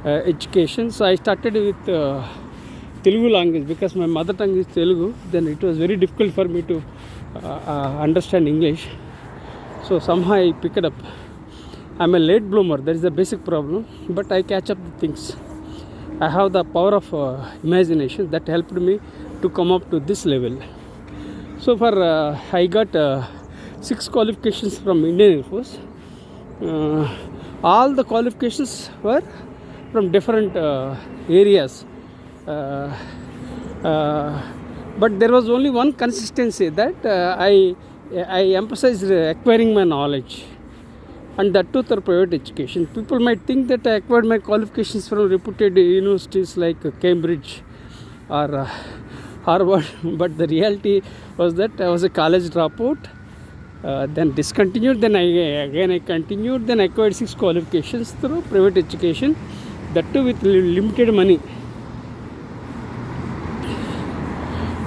education. So I started with Telugu language because my mother tongue is Telugu. Then it was very difficult for me to understand English. So somehow I picked it up. I'm a late bloomer. That is the basic problem. But I catch up the things. I have the power of imagination that helped me to come up to this level. So for I got 6 qualifications from Indian Air Force. All the qualifications were from different areas. But there was only one consistency that I emphasized acquiring my knowledge, and that too through private education. People might think that I acquired my qualifications from reputed universities like Cambridge or Harvard, but the reality was that I was a college dropout, then discontinued, then I continued, then acquired 6 qualifications through private education, that too with limited money.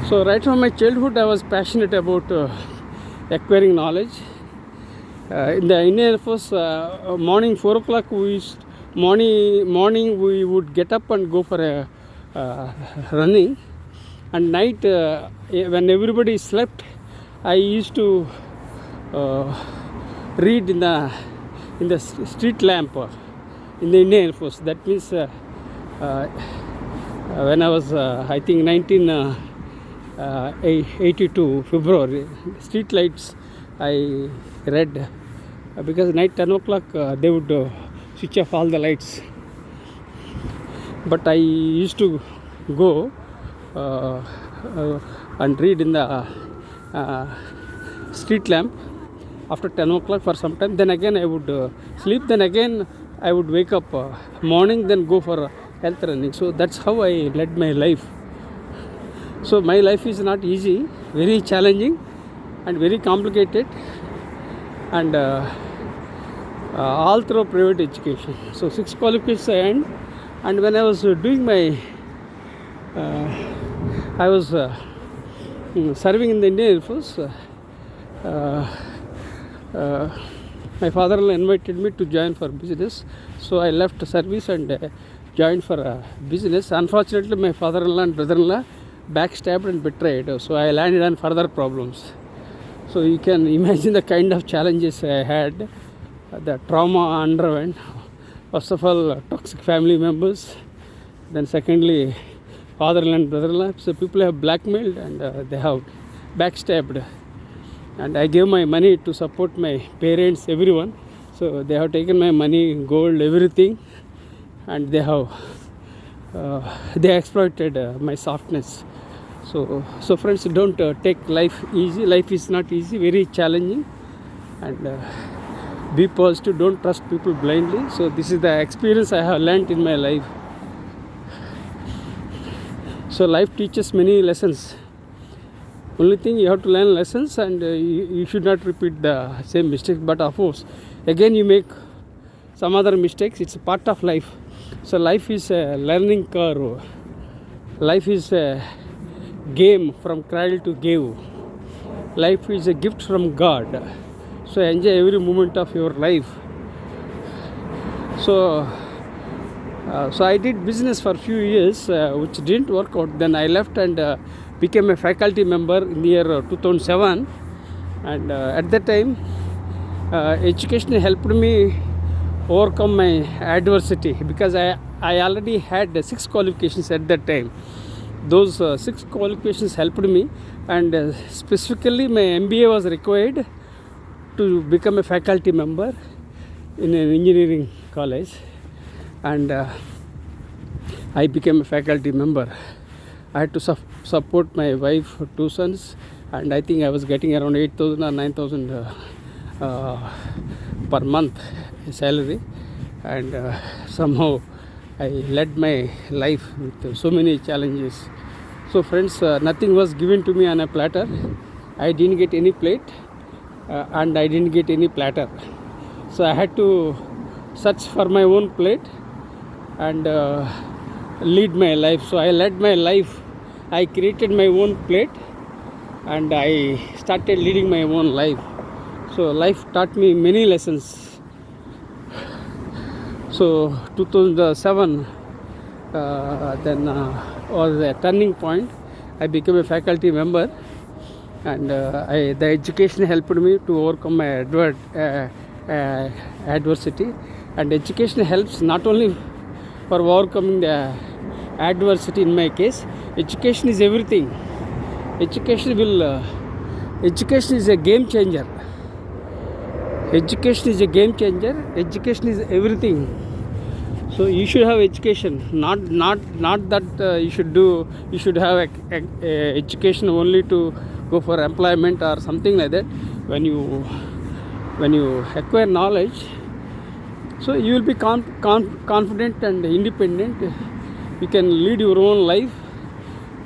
So right from my childhood I was passionate about acquiring knowledge. In the Indian Air Force, morning 4 o'clock morning we would get up and go for a running, and night when everybody slept, I used to read in the street lamp in the Indian Air Force. That means when I was I think 1982 February, street lights I read, because night 10 o'clock they would switch off all the lights. But I used to go and read in the street lamp after 10 o'clock for some time. Then again I would sleep. Then again I would wake up morning, then go for health running. So that's how I led my life. So my life is not easy, very challenging and very complicated, and all through private education. So 6 qualifications I earned, and when I was doing my I was serving in the Indian Air Force, my father-in-law invited me to join for business. So I left service and joined for business. Unfortunately, my father-in-law and brother-in-law backstabbed and betrayed. So I landed on further problems. So you can imagine the kind of challenges I had, the trauma I underwent. First of all, toxic family members. Then secondly, father-in-law and brother-in-law. So people have blackmailed and they have backstabbed. And I gave my money to support my parents, everyone. So they have taken my money, gold, everything, and they exploited my softness. So friends, don't take life easy. Life is not easy, very challenging, and be positive. Don't trust people blindly. So this is the experience I have learned in my life. So life teaches many lessons. Only thing, you have to learn lessons, and you should not repeat the same mistakes. But of course, again you make some other mistakes. It's a part of life. So life is a learning curve. Life is a game from cradle to grave. Life is a gift from God. So enjoy every moment of your life. So I did business for a few years, which didn't work out. Then I left and became a faculty member in the year 2007. And at that time, education helped me overcome my adversity, because I already had 6 qualifications at that time. Those 6 qualifications helped me, and specifically my MBA was required to become a faculty member in an engineering college, and I became a faculty member. I had to support my wife, 2 sons, and I think I was getting around 8,000 or 9,000 per month salary, and somehow I led my life with so many challenges. So friends, nothing was given to me on a platter. I didn't get any plate and I didn't get any platter. So I had to search for my own plate and lead my life. So I led my life. I created my own plate and I started leading my own life. So life taught me many lessons. So 2007 then was a turning point. I became a faculty member, and the education helped me to overcome my adversity. And education helps not only for overcoming the adversity. In my case, education is everything. Education is a game changer. Education is a game changer. Education is everything. So you should have education. Not that you should have a education only to go for employment or something like that. When you acquire knowledge, so you will be confident and independent. You can lead your own life.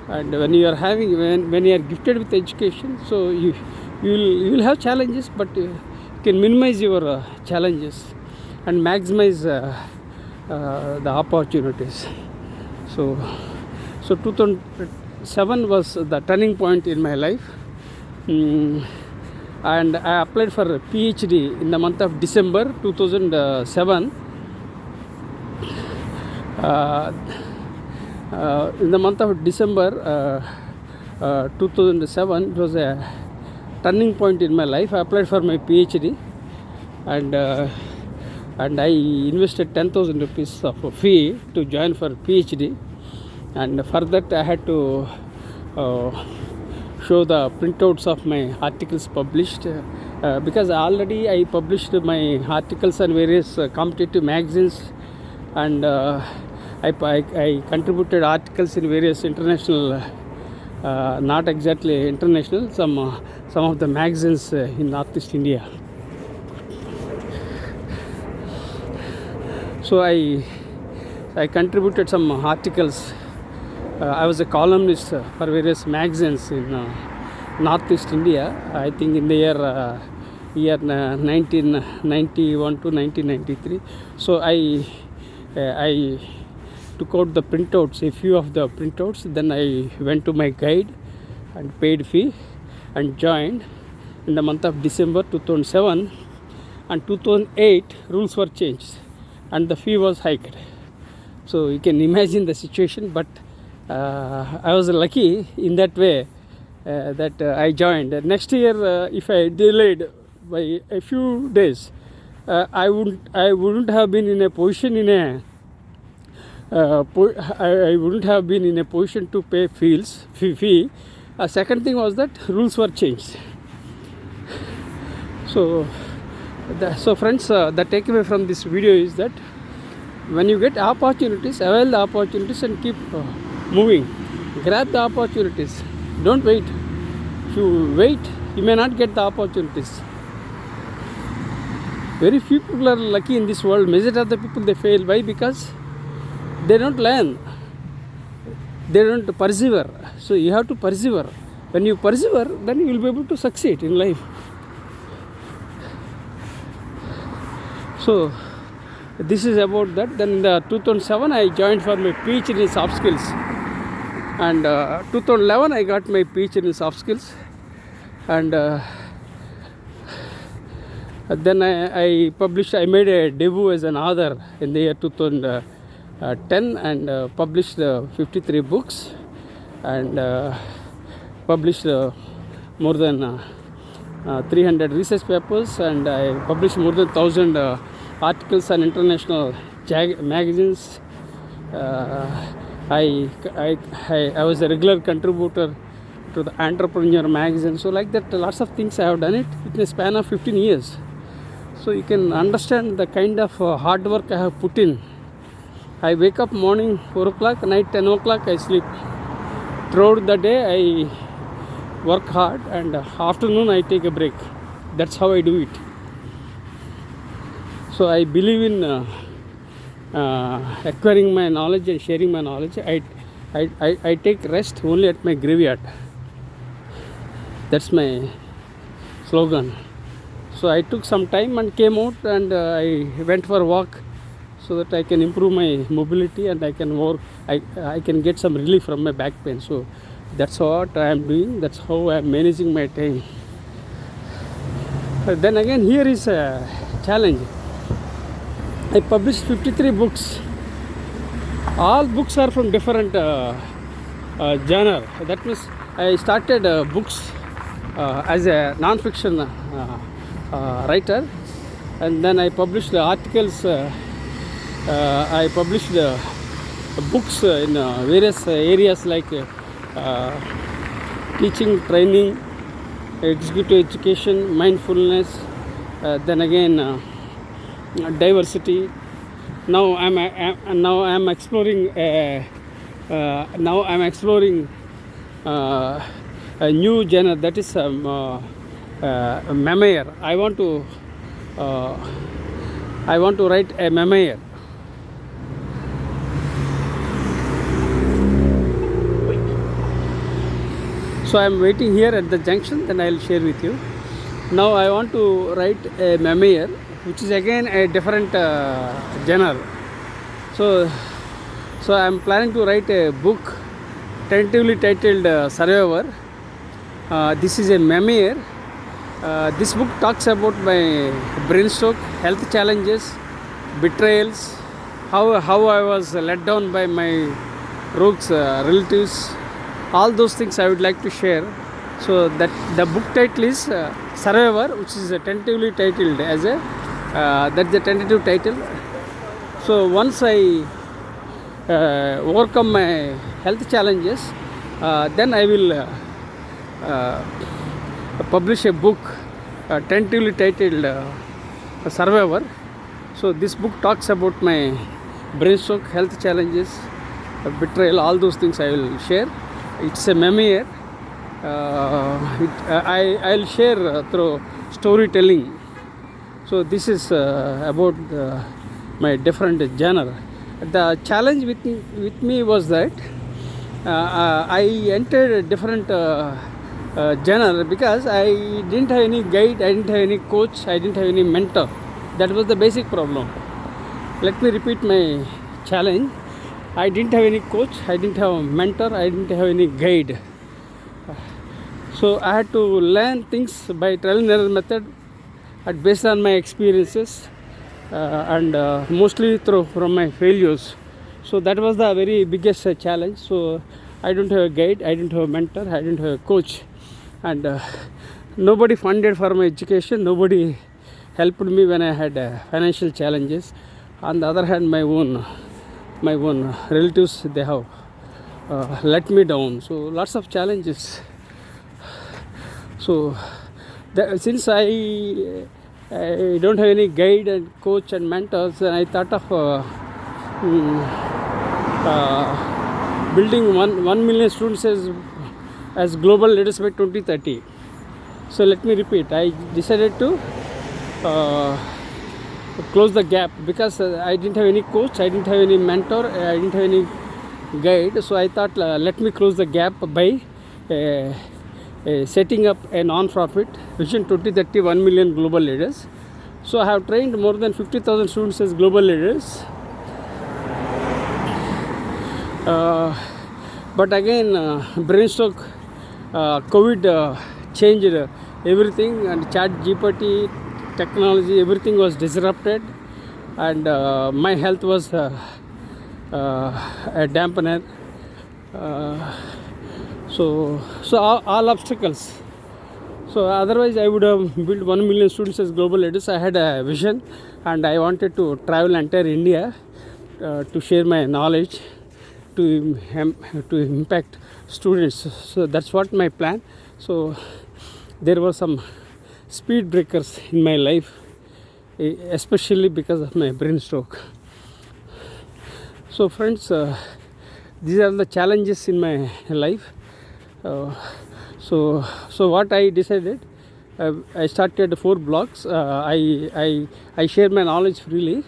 And when you are gifted with education, so you will have challenges, but you can minimize your challenges and maximize the opportunities. So 2007 was the turning point in my life, and I applied for a Ph.D. in the month of December 2007. In the month of December 2007, it was a turning point in my life. I applied for my PhD, and I invested 10,000 rupees of a fee to join for PhD. And for that, I had to show the printouts of my articles published, because already I published my articles on various competitive magazines, and I contributed articles in various international, not exactly international, some of the magazines in Northeast India. So I contributed some articles. I was a columnist for various magazines in Northeast India. I think in the year 1991 to 1993. So I took out the printouts, a few of the printouts. Then I went to my guide and paid fee and joined in the month of December 2007. And 2008 rules were changed and the fee was hiked. So you can imagine the situation, but I was lucky in that way that I joined. Next year, if I delayed by a few days, I wouldn't have been in a position I wouldn't have been in a position to pay fee. Second thing was that rules were changed. So friends, the takeaway from this video is that when you get opportunities, avail the opportunities and keep moving. Grab the opportunities. Don't wait. If you wait, you may not get the opportunities. Very few people are lucky in this world. Majority of the people, they fail. Why? Because they don't learn. They don't persevere. So you have to persevere. When you persevere, then you will be able to succeed in life. So this is about that. Then in the 2007, I joined for my PhD in soft skills. And 2011, I got my PhD in soft skills. And then I made a debut as an author in the year 2010 and published 53 books and published more than 300 research papers, and I published more than 1,000 articles on international magazines. I was a regular contributor to the Entrepreneur magazine. So like that, lots of things I have done it in a span of 15 years. So you can understand the kind of hard work I have put in. I wake up morning 4 o'clock, night 10 o'clock I sleep. Throughout the day I work hard, and afternoon I take a break. That's how I do it. So I believe in acquiring my knowledge and sharing my knowledge. I take rest only at my graveyard. That's my slogan. So I took some time and came out, and I went for a walk so that I can improve my mobility and I can work. I can get some relief from my back pain. So that's what I am doing. That's how I am managing my time. Then again, here is a challenge. I published 53 books. All books are from different genre. That means I started books as a non-fiction writer, and then I published the articles. I published books in various areas like teaching, training, executive education, mindfulness, then again diversity. Now I'm exploring a new genre, that is memoir. I want to write a memoir. So I am waiting here at the junction, then I will share with you. Now I want to write a memoir, which is again a different genre. So I am planning to write a book tentatively titled Survivor. This is a memoir. This book talks about my brain stroke, health challenges, betrayals, how I was let down by my rogues relatives. All those things I would like to share. So that the book title is Survivor, which is tentatively titled as a that's the tentative title. So once I overcome my health challenges, then I will publish a book tentatively titled Survivor. So this book talks about my brain stroke, health challenges, betrayal, all those things I will share. It's a memoir. I'll share through storytelling. So this is about my different genre. The challenge with me was that I entered a different genre because I didn't have any guide, I didn't have any coach, I didn't have any mentor. That was the basic problem. Let me repeat my challenge. I didn't have any coach, I didn't have a mentor, I didn't have any guide. So I had to learn things by trial and error method, based on my experiences and mostly from my failures. So that was the very biggest challenge. So I don't have a guide, I didn't have a mentor, I didn't have a coach, and nobody funded for my education, nobody helped me when I had financial challenges. On the other hand, my own relatives, they have let me down. So lots of challenges. So since I don't have any guide and coach and mentors, and I thought of building 1 million students as global leaders by 2030. So let me repeat, I decided to close the gap because I didn't have any coach, I didn't have any mentor, I didn't have any guide. So I thought, let me close the gap by setting up a non-profit Vision 2030 1 million global leaders. So I have trained more than 50,000 students as global leaders. But again, brain stroke, COVID changed everything, and chat GPT, technology, everything was disrupted, and my health was a dampener. So all obstacles. So otherwise I would have built 1 million students as global leaders. I had a vision, and I wanted to travel entire India to share my knowledge, to impact students. So that's what my plan. So there were some speed breakers in my life, especially because of my brain stroke. So friends, these are the challenges in my life. So what I decided, I started 4 blogs. I share my knowledge freely,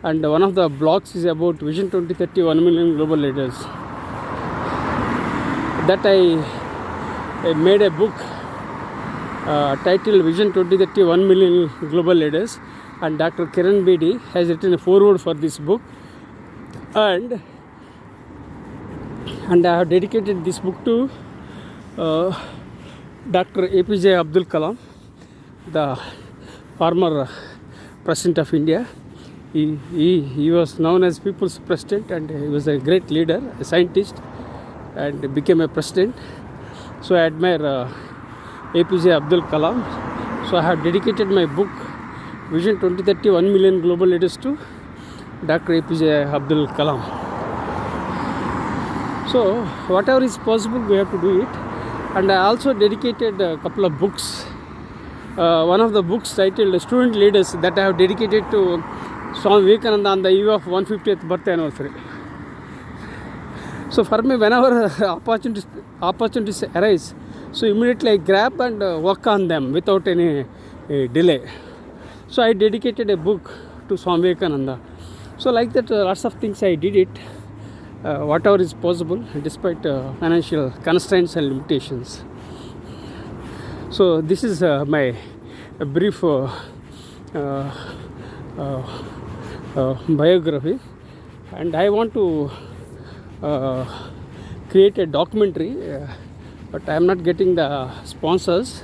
and one of the blogs is about Vision 2030 1 million global leaders. That I made a book titled Vision 2030 1 Million Global Leaders, and Dr. Kiran Bedi has written a foreword for this book, and I have dedicated this book to Dr. APJ Abdul Kalam, the former President of India. He was known as People's President, and he was a great leader, a scientist, and became a president. So I admire APJ Abdul Kalam. So I have dedicated my book Vision 2030 1 Million Global Leaders to Dr. APJ Abdul Kalam. So whatever is possible, we have to do it. And I also dedicated a couple of books. One of the books titled Student Leaders, that I have dedicated to Swami Vivekananda on the eve of 150th birthday anniversary. So for me, whenever opportunities arise, so immediately I grab and work on them without any delay. So I dedicated a book to Swami Vivekananda. So like that, lots of things I did it, whatever is possible, despite financial constraints and limitations. So this is my brief biography, and I want to create a documentary, but I am not getting the sponsors.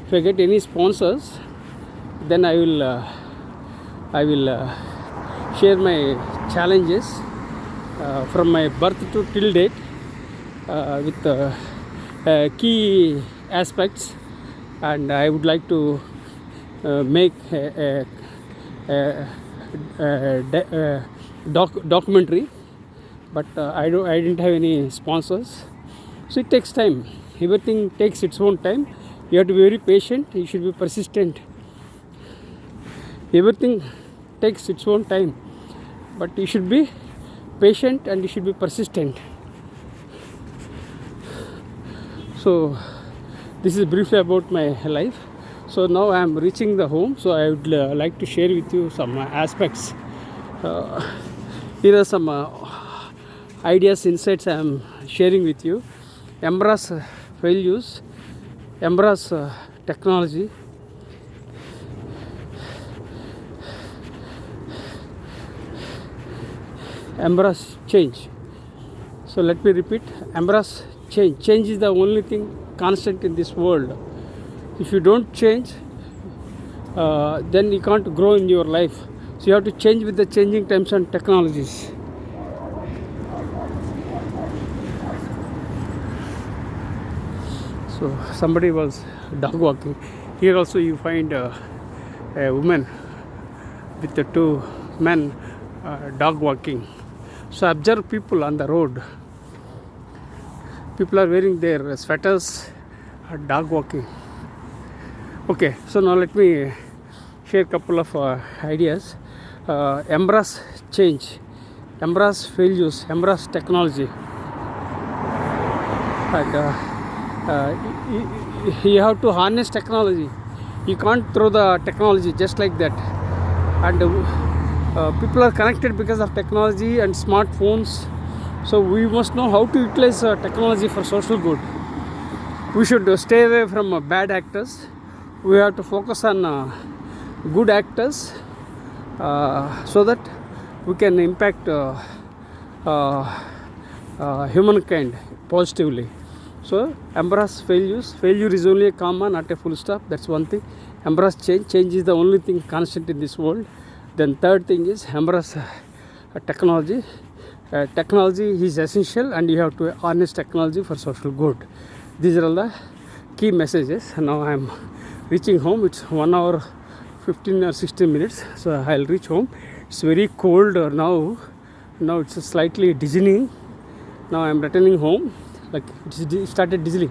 If I get any sponsors, then I will share my challenges from my birth to till date with key aspects, and I would like to make a documentary, but I didn't have any sponsors. So it takes time. Everything takes its own time. You have to be very patient. You should be persistent. Everything takes its own time, but you should be patient and you should be persistent. So this is briefly about my life. So now I am reaching the home, so I would like to share with you some aspects. Here are some ideas, insights I am sharing with you. Embrace failures, embrace technology, embrace change. So let me repeat, embrace change. Change is the only thing constant in this world. If you don't change, then you can't grow in your life. So you have to change with the changing times and technologies. So somebody was dog walking. Here also you find a woman with the two men dog walking. So observe people on the road. People are wearing their sweaters, dog walking. Okay, so now let me share a couple of ideas. Embrace change, embrace failures, embrace technology. And you have to harness technology. You can't throw the technology just like that. And people are connected because of technology and smartphones. So we must know how to utilize technology for social good. We should stay away from bad actors. We have to focus on good actors so that we can impact humankind positively. So embrace failures. Failure is only a comma, not a full stop. That's one thing. Embrace change. Change is the only thing constant in this world. Then third thing is embrace technology. Technology is essential, and you have to harness technology for social good. These are all the key messages. Now I am reaching home. It's 1 hour 15 or 16 minutes, so I'll reach home. It's very cold now. Now it's slightly dizzying. Now I am returning home. Like it started dizzying.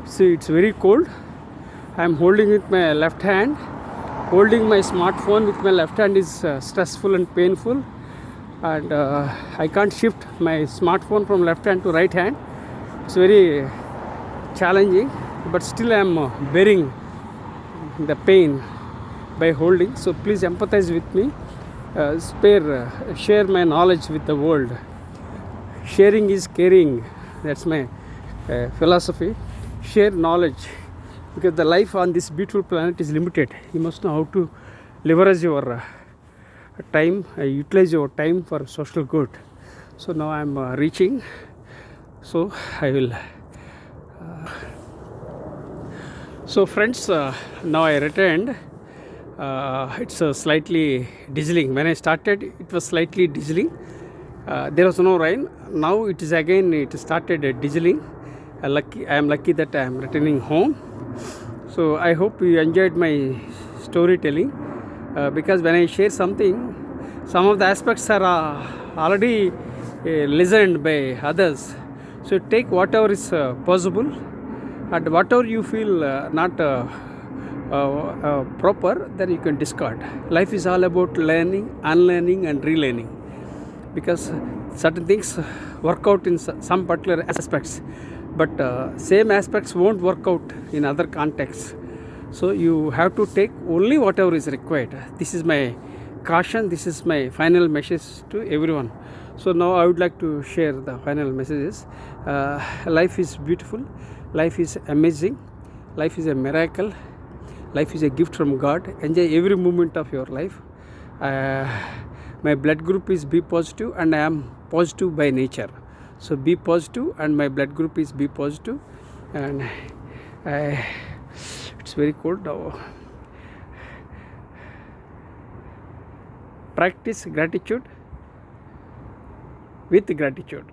See, it's very cold. I am holding with my left hand. Holding my smartphone with my left hand is stressful and painful, and I can't shift my smartphone from left hand to right hand. It's very challenging, but still I am bearing the pain by holding. So please empathize with me. Share my knowledge with the world. Sharing is caring. That's my philosophy. Share knowledge because the life on this beautiful planet is limited. You must know how to leverage your time, utilize your time for social good. So now I am reaching, so I will so friends, now I returned. It's slightly drizzling. When I started, it was slightly drizzling. There was no rain. Now it is again, it started drizzling. I am lucky that I am returning home. So I hope you enjoyed my storytelling, because when I share something, some of the aspects are already listened by others. So take whatever is possible, and whatever you feel not proper, then you can discard. Life is all about learning, unlearning, and relearning, because certain things work out in some particular aspects, but same aspects won't work out in other contexts. So you have to take only whatever is required. This is my caution, this is my final message to everyone. So now I would like to share the final messages. Life is beautiful, life is amazing, life is a miracle, life is a gift from God. Enjoy every moment of your life. My blood group is B positive and I am positive by nature. So be positive and my blood group is B positive, and it's very cold now. Practice gratitude with gratitude.